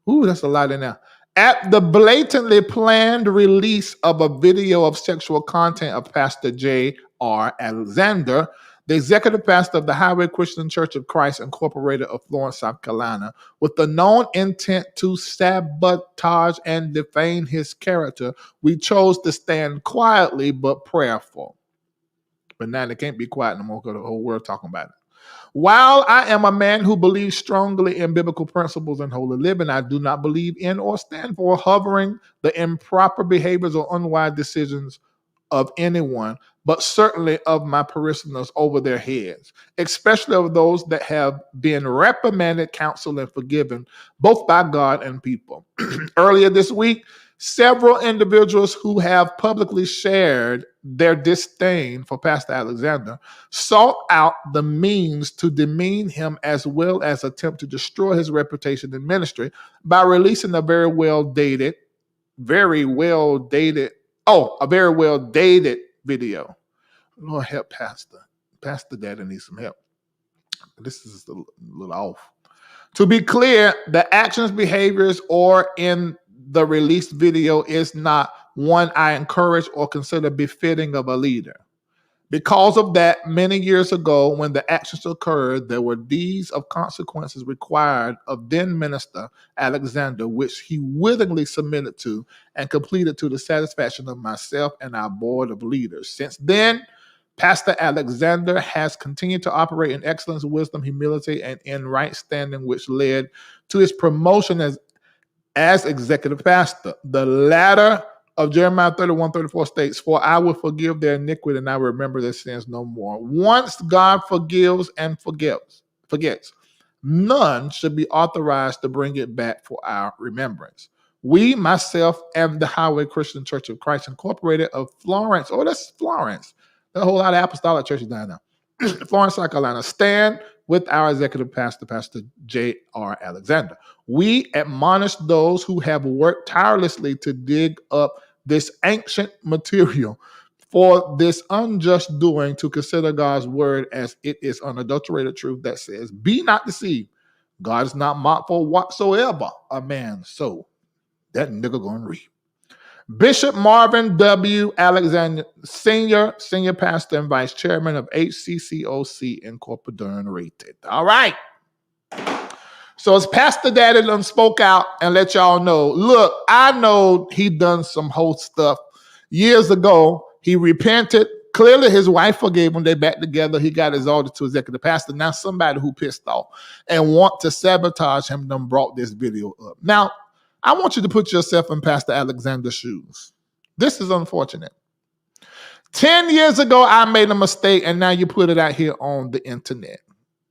Ooh, that's a lot in there. At the blatantly planned release of a video of sexual content of Pastor J.R. Alexander, the executive pastor of the Highway Christian Church of Christ Incorporated of Florence, South Carolina, with the known intent to sabotage and defame his character, we chose to stand quietly but prayerful. But now they can't be quiet no more because the whole world talking about it. While I am a man who believes strongly in biblical principles and holy living, I do not believe in or stand for hovering the improper behaviors or unwise decisions of anyone, but certainly of my parishioners over their heads, especially of those that have been reprimanded, counseled, and forgiven, both by God and people. Earlier this week, several individuals who have publicly shared their disdain for Pastor Alexander sought out the means to demean him as well as attempt to destroy his reputation in ministry by releasing a very well dated video. Lord help Pastor. Pastor Daddy needs some help. This is a little off. To be clear, the actions, behaviors, or in the released video is not one I encourage or consider befitting of a leader. Because of that, many years ago, when the actions occurred, there were deeds of consequences required of then Minister Alexander, which he willingly submitted to and completed to the satisfaction of myself and our board of leaders. Since then, Pastor Alexander has continued to operate in excellence, wisdom, humility, and in right standing, which led to his promotion as executive pastor. The latter of Jeremiah 31:34 states, "For I will forgive their iniquity and I will remember their sins no more." Once God forgives and forgets, none should be authorized to bring it back for our remembrance. We, myself, and the Highway Christian Church of Christ Incorporated of Florence, that's Florence. There's a whole lot of apostolic churches down there. Florence, South Carolina, stand with our executive pastor, Pastor J.R. Alexander. We admonish those who have worked tirelessly to dig up this ancient material for this unjust doing to consider God's word as it is unadulterated truth that says, "Be not deceived. God is not mocked, for whatsoever a man sow, that nigga gonna reap." Bishop Marvin W. Alexander, senior pastor and vice chairman of HCCOC Incorporated. All right. So as Pastor Daddy done spoke out and let y'all know, look, I know he done some whole stuff years ago. He repented. Clearly his wife forgave him. They back together. He got exalted to executive pastor. Now somebody who pissed off and want to sabotage him done brought this video up. Now, I want you to put yourself in Pastor Alexander's shoes. This is unfortunate. 10 years ago, I made a mistake, and now you put it out here on the internet.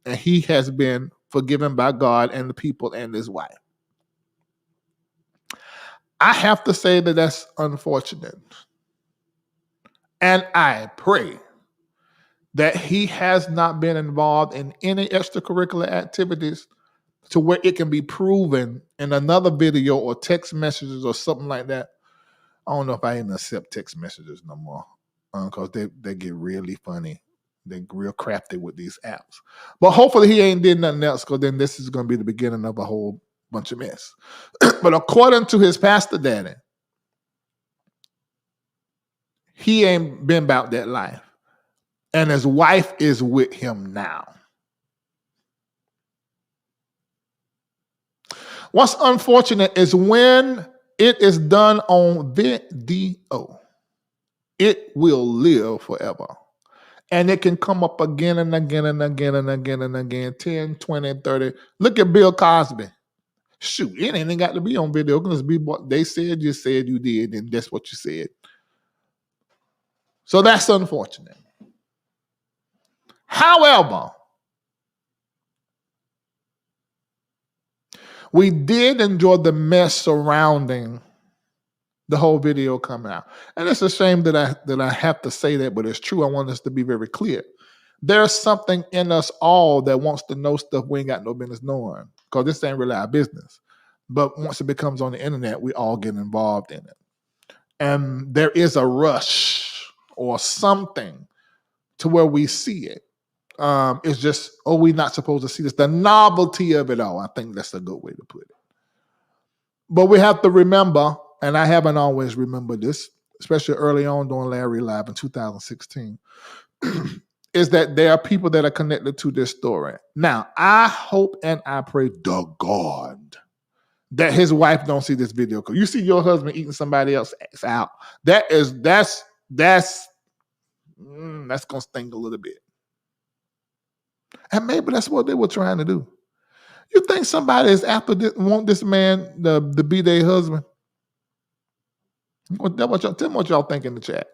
And he has been forgiven by God and the people and his wife. I have to say that that's unfortunate. And I pray that he has not been involved in any extracurricular activities to where it can be proven in another video or text messages or something like that. I don't know if I even accept text messages no more because they get really funny. They're real crafty with these apps. But hopefully he ain't did nothing else because then this is going to be the beginning of a whole bunch of mess. But according to his pastor daddy, he ain't been about that life. And his wife is with him now. What's unfortunate is when it is done on video, it will live forever. And it can come up again and again and again and again and again, 10, 20, 30. Look at Bill Cosby. Shoot, it ain't got to be on video. It can just be what they said, you said, you did, and that's what you said. So that's unfortunate. However, we did enjoy the mess surrounding the whole video coming out. And it's a shame that I have to say that, but it's true. I want us to be very clear. There's something in us all that wants to know stuff we ain't got no business knowing, because this ain't really our business. But once it becomes on the internet, we all get involved in it. And there is a rush or something to where we see it. It's just, we're not supposed to see this. The novelty of it all. I think that's a good way to put it. But we have to remember, and I haven't always remembered this, especially early on during Larry Live in 2016, is that there are people that are connected to this story. Now, I hope and I pray to God that his wife don't see this video. Because you see your husband eating somebody else out. That's gonna sting a little bit. And maybe that's what they were trying to do. You think somebody is after this, want this man to be their husband? Tell me what y'all think in the chat.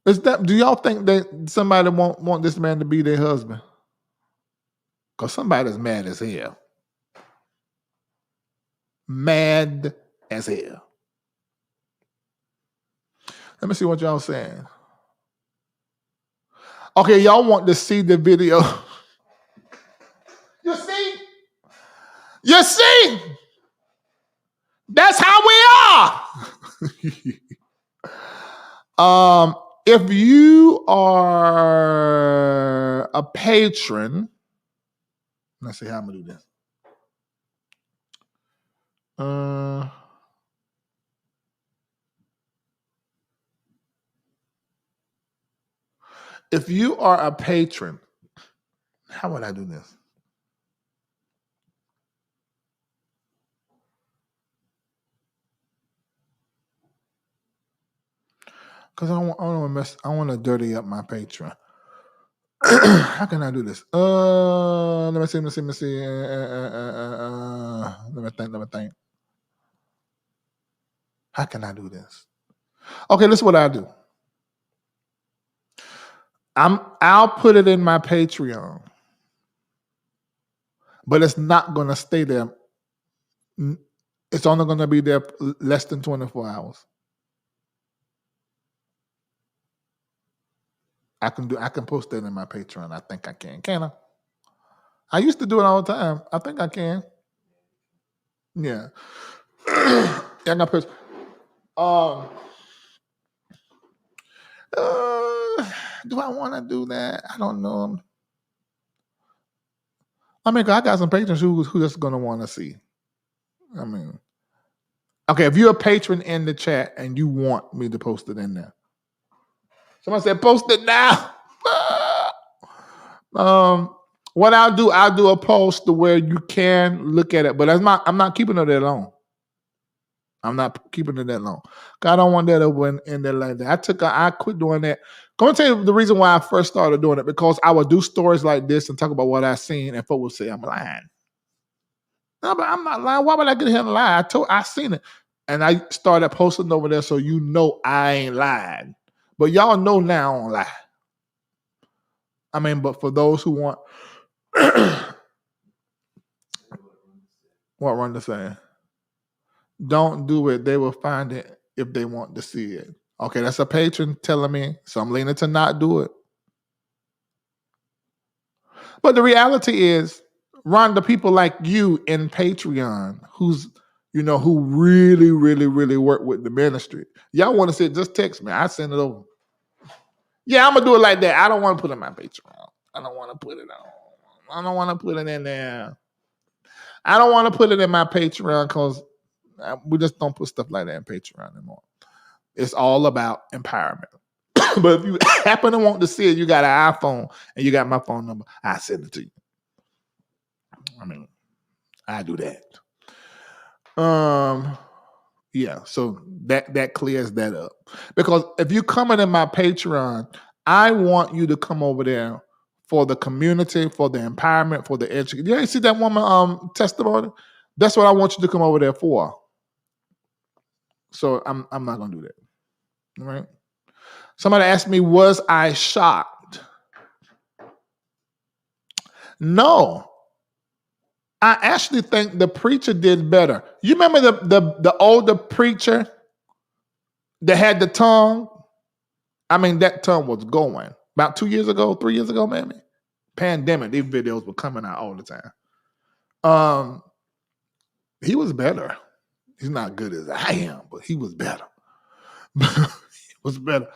Do y'all think that somebody want this man to be their husband? Because somebody's mad as hell. Mad as hell. Let me see what y'all saying. Okay, y'all want to see the video. You see? You see? That's how we are. If you are a patron, let's see how I'm gonna do this. If you are a patron, how would I do this? Because I want to dirty up my Patreon. How can I do this? Let me see. Let me think. How can I do this? Okay, this is what I do. I'll put it in my Patreon, but it's not gonna stay there. It's only gonna be there less than 24 hours. I can post that in my Patreon. I think I can. Can I? I used to do it all the time. I think I can. Yeah. Yeah, I got post. Do I want to do that? I don't know. I mean, I got some patrons who just gonna want to see. I mean, okay, if you're a patron in the chat and you want me to post it in there, somebody said post it now. What I'll do a post to where you can look at it, but I'm not keeping it that long. I'm not keeping it that long. I don't want that over in there like that. I quit doing that. I'm gonna tell you the reason why I first started doing it, because I would do stories like this and talk about what I seen, and folks would say I'm lying. No, but I'm not lying. Why would I get here and lie? I seen it, and I started posting over there, so you know I ain't lying. But y'all know now I don't lie. I mean, but for those who want, what Rhonda saying? Don't do it. They will find it if they want to see it. Okay, that's a patron telling me, so I'm leaning to not do it. But the reality is, Rhonda, people like you in Patreon, who really, really, really work with the ministry. Y'all want to see it, just text me. I send it over. Yeah, I'm going to do it like that. I don't want to put it in my Patreon. I don't want to put it on. I don't want to put it in there. I don't want to put it in my Patreon because we just don't put stuff like that in Patreon anymore. It's all about empowerment. But if you happen to want to see it, you got an iPhone and you got my phone number, I send it to you. I mean, I do that. Yeah, so that clears that up. Because if you coming in my Patreon, I want you to come over there for the community, for the empowerment, for the education. You ain't see that woman testimony? That's what I want you to come over there for. So I'm not gonna do that. All right. Somebody asked me, was I shocked? No. I actually think the preacher did better. You remember the older preacher that had the tongue? I mean, that tongue was going. About 2 years ago, 3 years ago, maybe. Pandemic, these videos were coming out all the time. He was better. He's not good as I am, but he was better. He was better.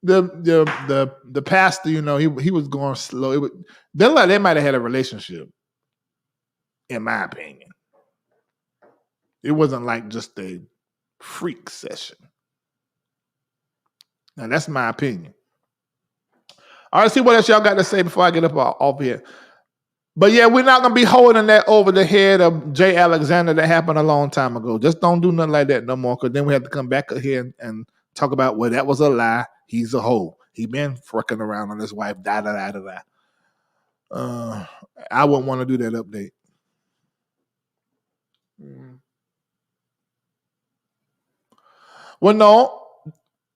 The pastor, he was going slow. They might have had a relationship, in my opinion. It wasn't like just a freak session. Now that's my opinion. All right, see what else y'all got to say before I get up off here. But yeah, we're not gonna be holding that over the head of Jay Alexander that happened a long time ago. Just don't do nothing like that no more, because then we have to come back here and talk about, well, that was a lie. He's a hoe. He been fricking around on his wife. Da da da da da. I wouldn't want to do that update. Well, no,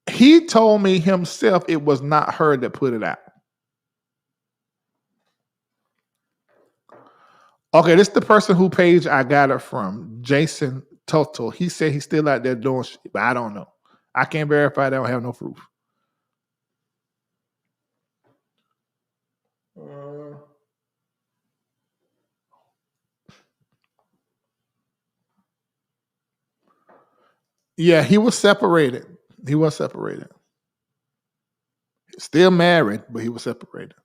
he told me himself it was not her that put it out. Okay, this is the person who page I got it from, Jason Toto. He said he's still out there doing shit, but I don't know. I can't verify. I don't have no proof. Yeah, he was separated. He was separated. Still married, but he was separated.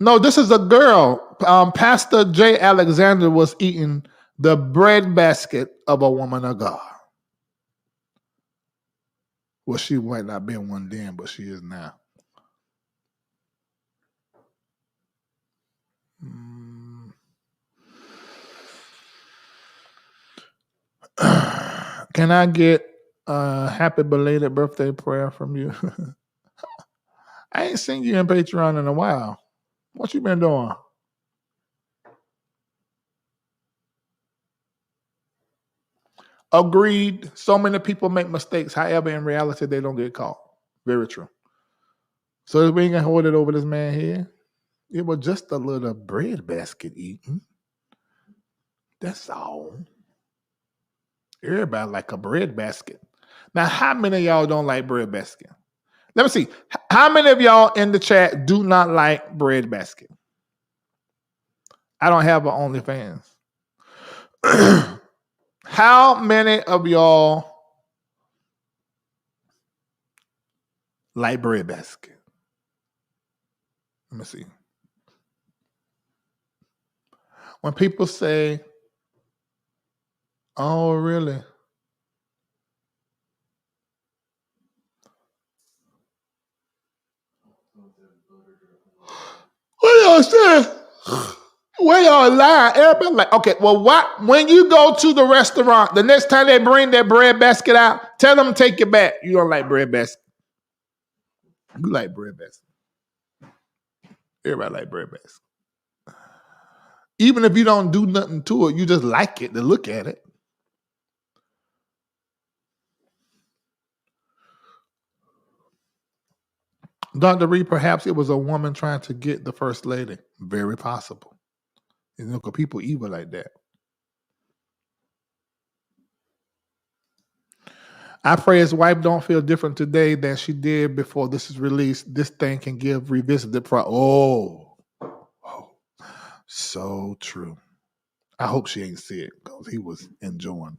No, this is a girl. Pastor Jay Alexander was eating the bread basket of a woman of God. Well, she might not be one then, but she is now. Can I get a happy belated birthday prayer from you? I ain't seen you in Patreon in a while. What you been doing? Agreed. So many people make mistakes. However, in reality, they don't get caught. Very true. So we ain't gonna hold it over this man here. It was just a little bread basket eating. That's all. Everybody like a bread basket. Now, how many of y'all don't like bread basket? Let me see. How many of y'all in the chat do not like bread basket? I don't have an OnlyFans. How many of y'all like bread basket? Let me see. When people say, oh, really? What y'all say? Where y'all lie? Everybody like, okay, well, what? When you go to the restaurant, the next time they bring their bread basket out, tell them to take it back. You don't like bread basket. You like bread basket. Everybody like bread basket. Even if you don't do nothing to it, you just like it to look at it. Dr. Reid, perhaps it was a woman trying to get the first lady. Very possible. You know, because people evil like that. I pray his wife don't feel different today than she did before this is released. This thing can give revisited oh, so true. I hope she ain't see it because he was enjoying.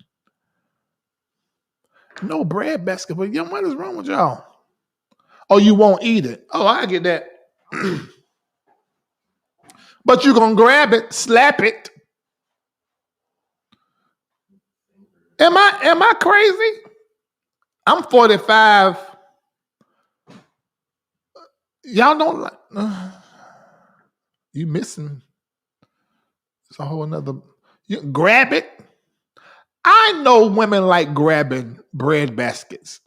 No bread basket, but what is wrong with y'all? Oh, you won't eat it. Oh, I get that. But you're going to grab it, slap it. Am I crazy? I'm 45. Y'all don't like you missing. It's a whole nother. You grab it. I know women like grabbing bread baskets.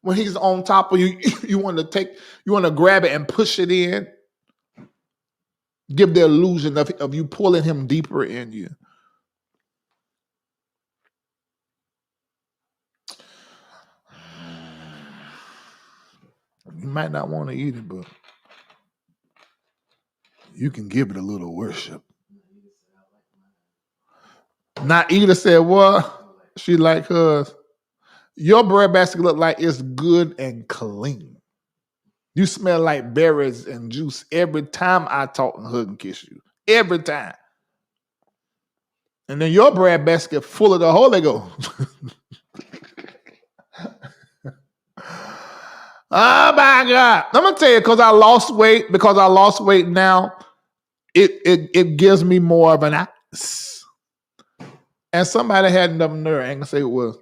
When he's on top of you, you want to grab it and push it in. Give the illusion of you pulling him deeper in you. You might not want to eat it, but you can give it a little worship. Not Eda said, what? She like hers. Your bread basket look like it's good and clean. You smell like berries and juice every time I talk and hug and kiss you. Every time. And then your bread basket full of the Holy Ghost. Oh my God. I'm gonna tell you, because I lost weight now, it gives me more of an ass. And somebody had enough nerve, I ain't gonna say it was,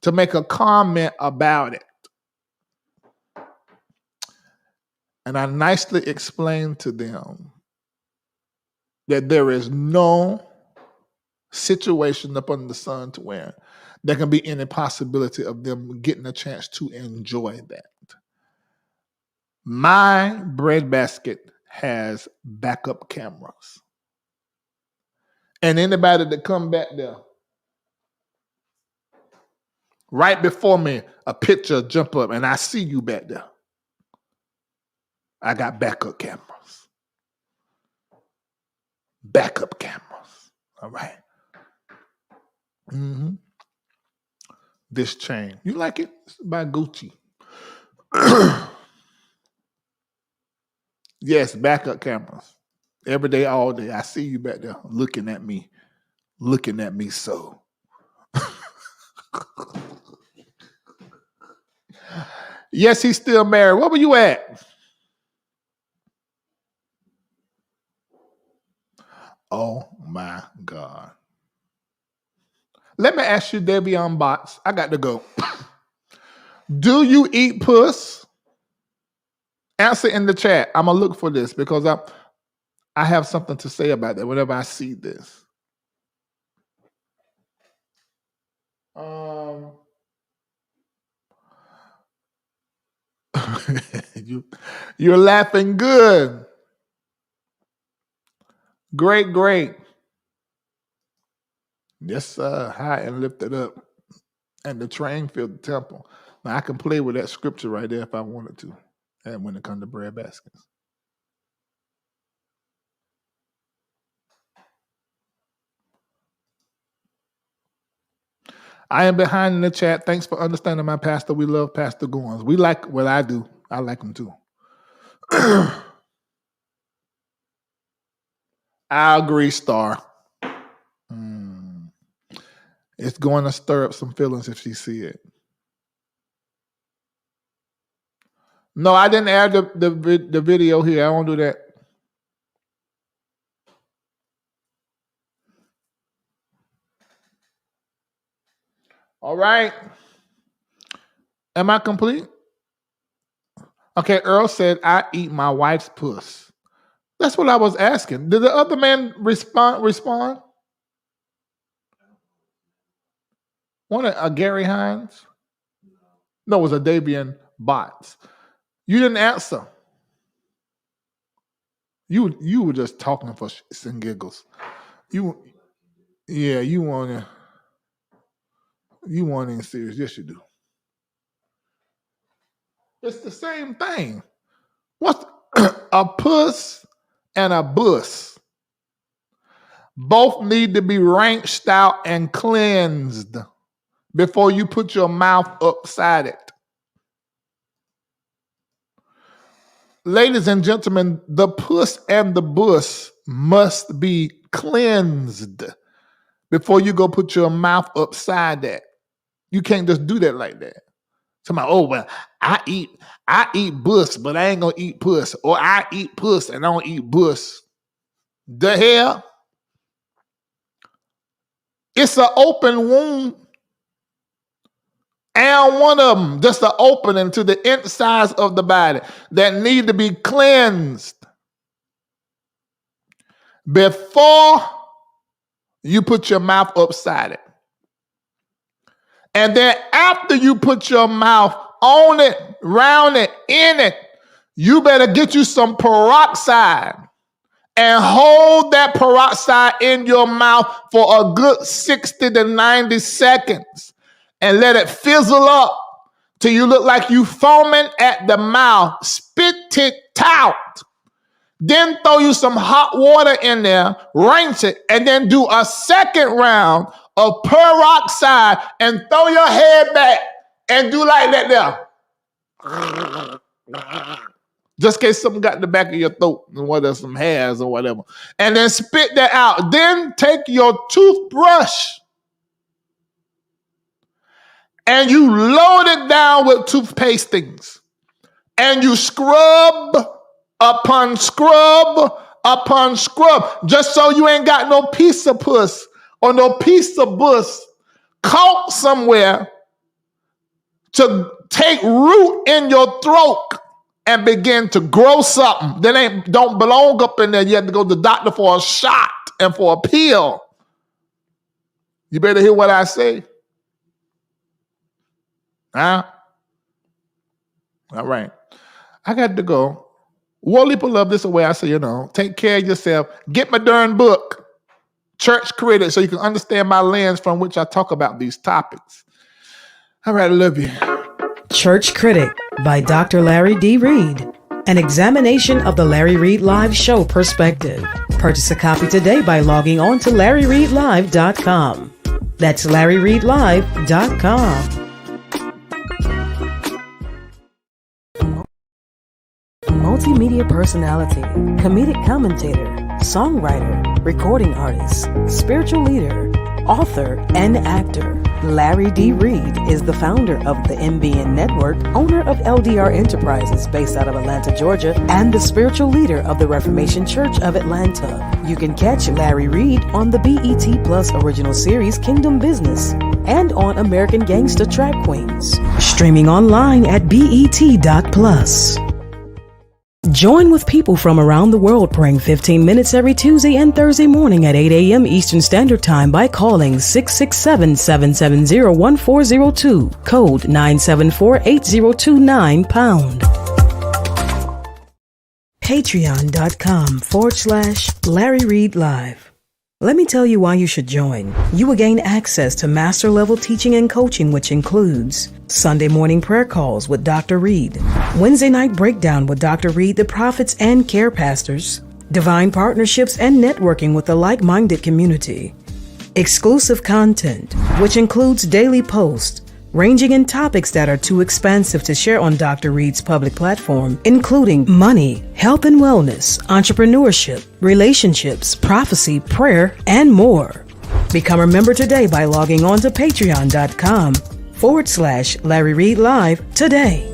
to make a comment about it. And I nicely explained to them that there is no situation up under the sun to where there can be any possibility of them getting a chance to enjoy that. My bread basket has backup cameras. And anybody that come back there, right before me, a picture jump up and I see you back there. I got backup cameras. Backup cameras. All right. Mm-hmm. This chain. You like it? It's by Gucci. Yes, backup cameras. Every day, all day. I see you back there looking at me so. Yes, he's still married. Where were you at? Oh my God. Let me ask you, Debbie on bots. I got to go. Do you eat puss? Answer in the chat. I'm gonna look for this because I have something to say about that whenever I see this. You're laughing good. Great. Yes, high and lifted up. And the train filled the temple. Now I can play with that scripture right there if I wanted to. And when it comes to bread baskets. I am behind in the chat. Thanks for understanding my pastor. We love Pastor Goines. We like what I do. I like him too. I agree, Star. It's going to stir up some feelings if she see it. No, I didn't add the video here. I won't do that. All right. Am I complete? Okay, Earl said, I eat my wife's puss. That's what I was asking. Did the other man respond? One of Gary Hines? No, it was a Davian Bots. You didn't answer. You were just talking for shits and giggles. You weren't even serious. Yes, you do. It's the same thing. What's a puss and a bus? Both need to be rinsed out and cleansed before you put your mouth upside it. Ladies and gentlemen, the puss and the bus must be cleansed before you go put your mouth upside that. You can't just do that like that. Somebody, oh well, I eat bus, but I ain't gonna eat puss, or I eat puss and I don't eat bus. The hell? It's an open wound. And one of them, just an opening to the insides of the body that need to be cleansed before you put your mouth upside it. And then after you put your mouth on it, round it, in it, you better get you some peroxide and hold that peroxide in your mouth for a good 60 to 90 seconds and let it fizzle up till you look like you foaming at the mouth. Spit it out. Then throw you some hot water in there, rinse it, and then do a second round of peroxide and throw your head back and do like that there. Just in case something got in the back of your throat and whether some hairs or whatever. And then spit that out. Then take your toothbrush and you load it down with toothpastings. And you scrub upon scrub upon scrub. Just so you ain't got no piece of puss or no piece of bus caught somewhere to take root in your throat and begin to grow something that don't belong up in there. You have to go to the doctor for a shot and for a pill. You better hear what I say. Huh? All right. I got to go. World people love this the way I say, take care of yourself. Get my darn book, Church Critic, so you can understand my lens from which I talk about these topics. All right, I love you. Church Critic by Dr. Larry D. Reid. An examination of the Larry Reid Live show perspective. Purchase a copy today by logging on to LarryReidLive.com. That's LarryReidLive.com. Multimedia personality, comedic commentator, songwriter, recording artist, spiritual leader, author, and actor. Larry D. Reid is the founder of the MBN Network, owner of LDR Enterprises based out of Atlanta, Georgia, and the spiritual leader of the Reformation Church of Atlanta. You can catch Larry Reid on the BET Plus original series Kingdom Business and on American Gangsta Trap Queens. Streaming online at BET.plus. Join with people from around the world praying 15 minutes every Tuesday and Thursday morning at 8 a.m. Eastern Standard Time by calling 667-770-1402, code 974-8029#. Patreon.com/Larry Reid Live. Let me tell you why you should join. You will gain access to master level teaching and coaching, which includes Sunday morning prayer calls with Dr. Reid, Wednesday night breakdown with Dr. Reid, the prophets and care pastors, divine partnerships and networking with a like-minded community, exclusive content, which includes daily posts, ranging in topics that are too expansive to share on Dr. Reid's public platform, including money, health and wellness, entrepreneurship, relationships, prophecy, prayer, and more. Become a member today by logging on to patreon.com/Larry Reid Live today.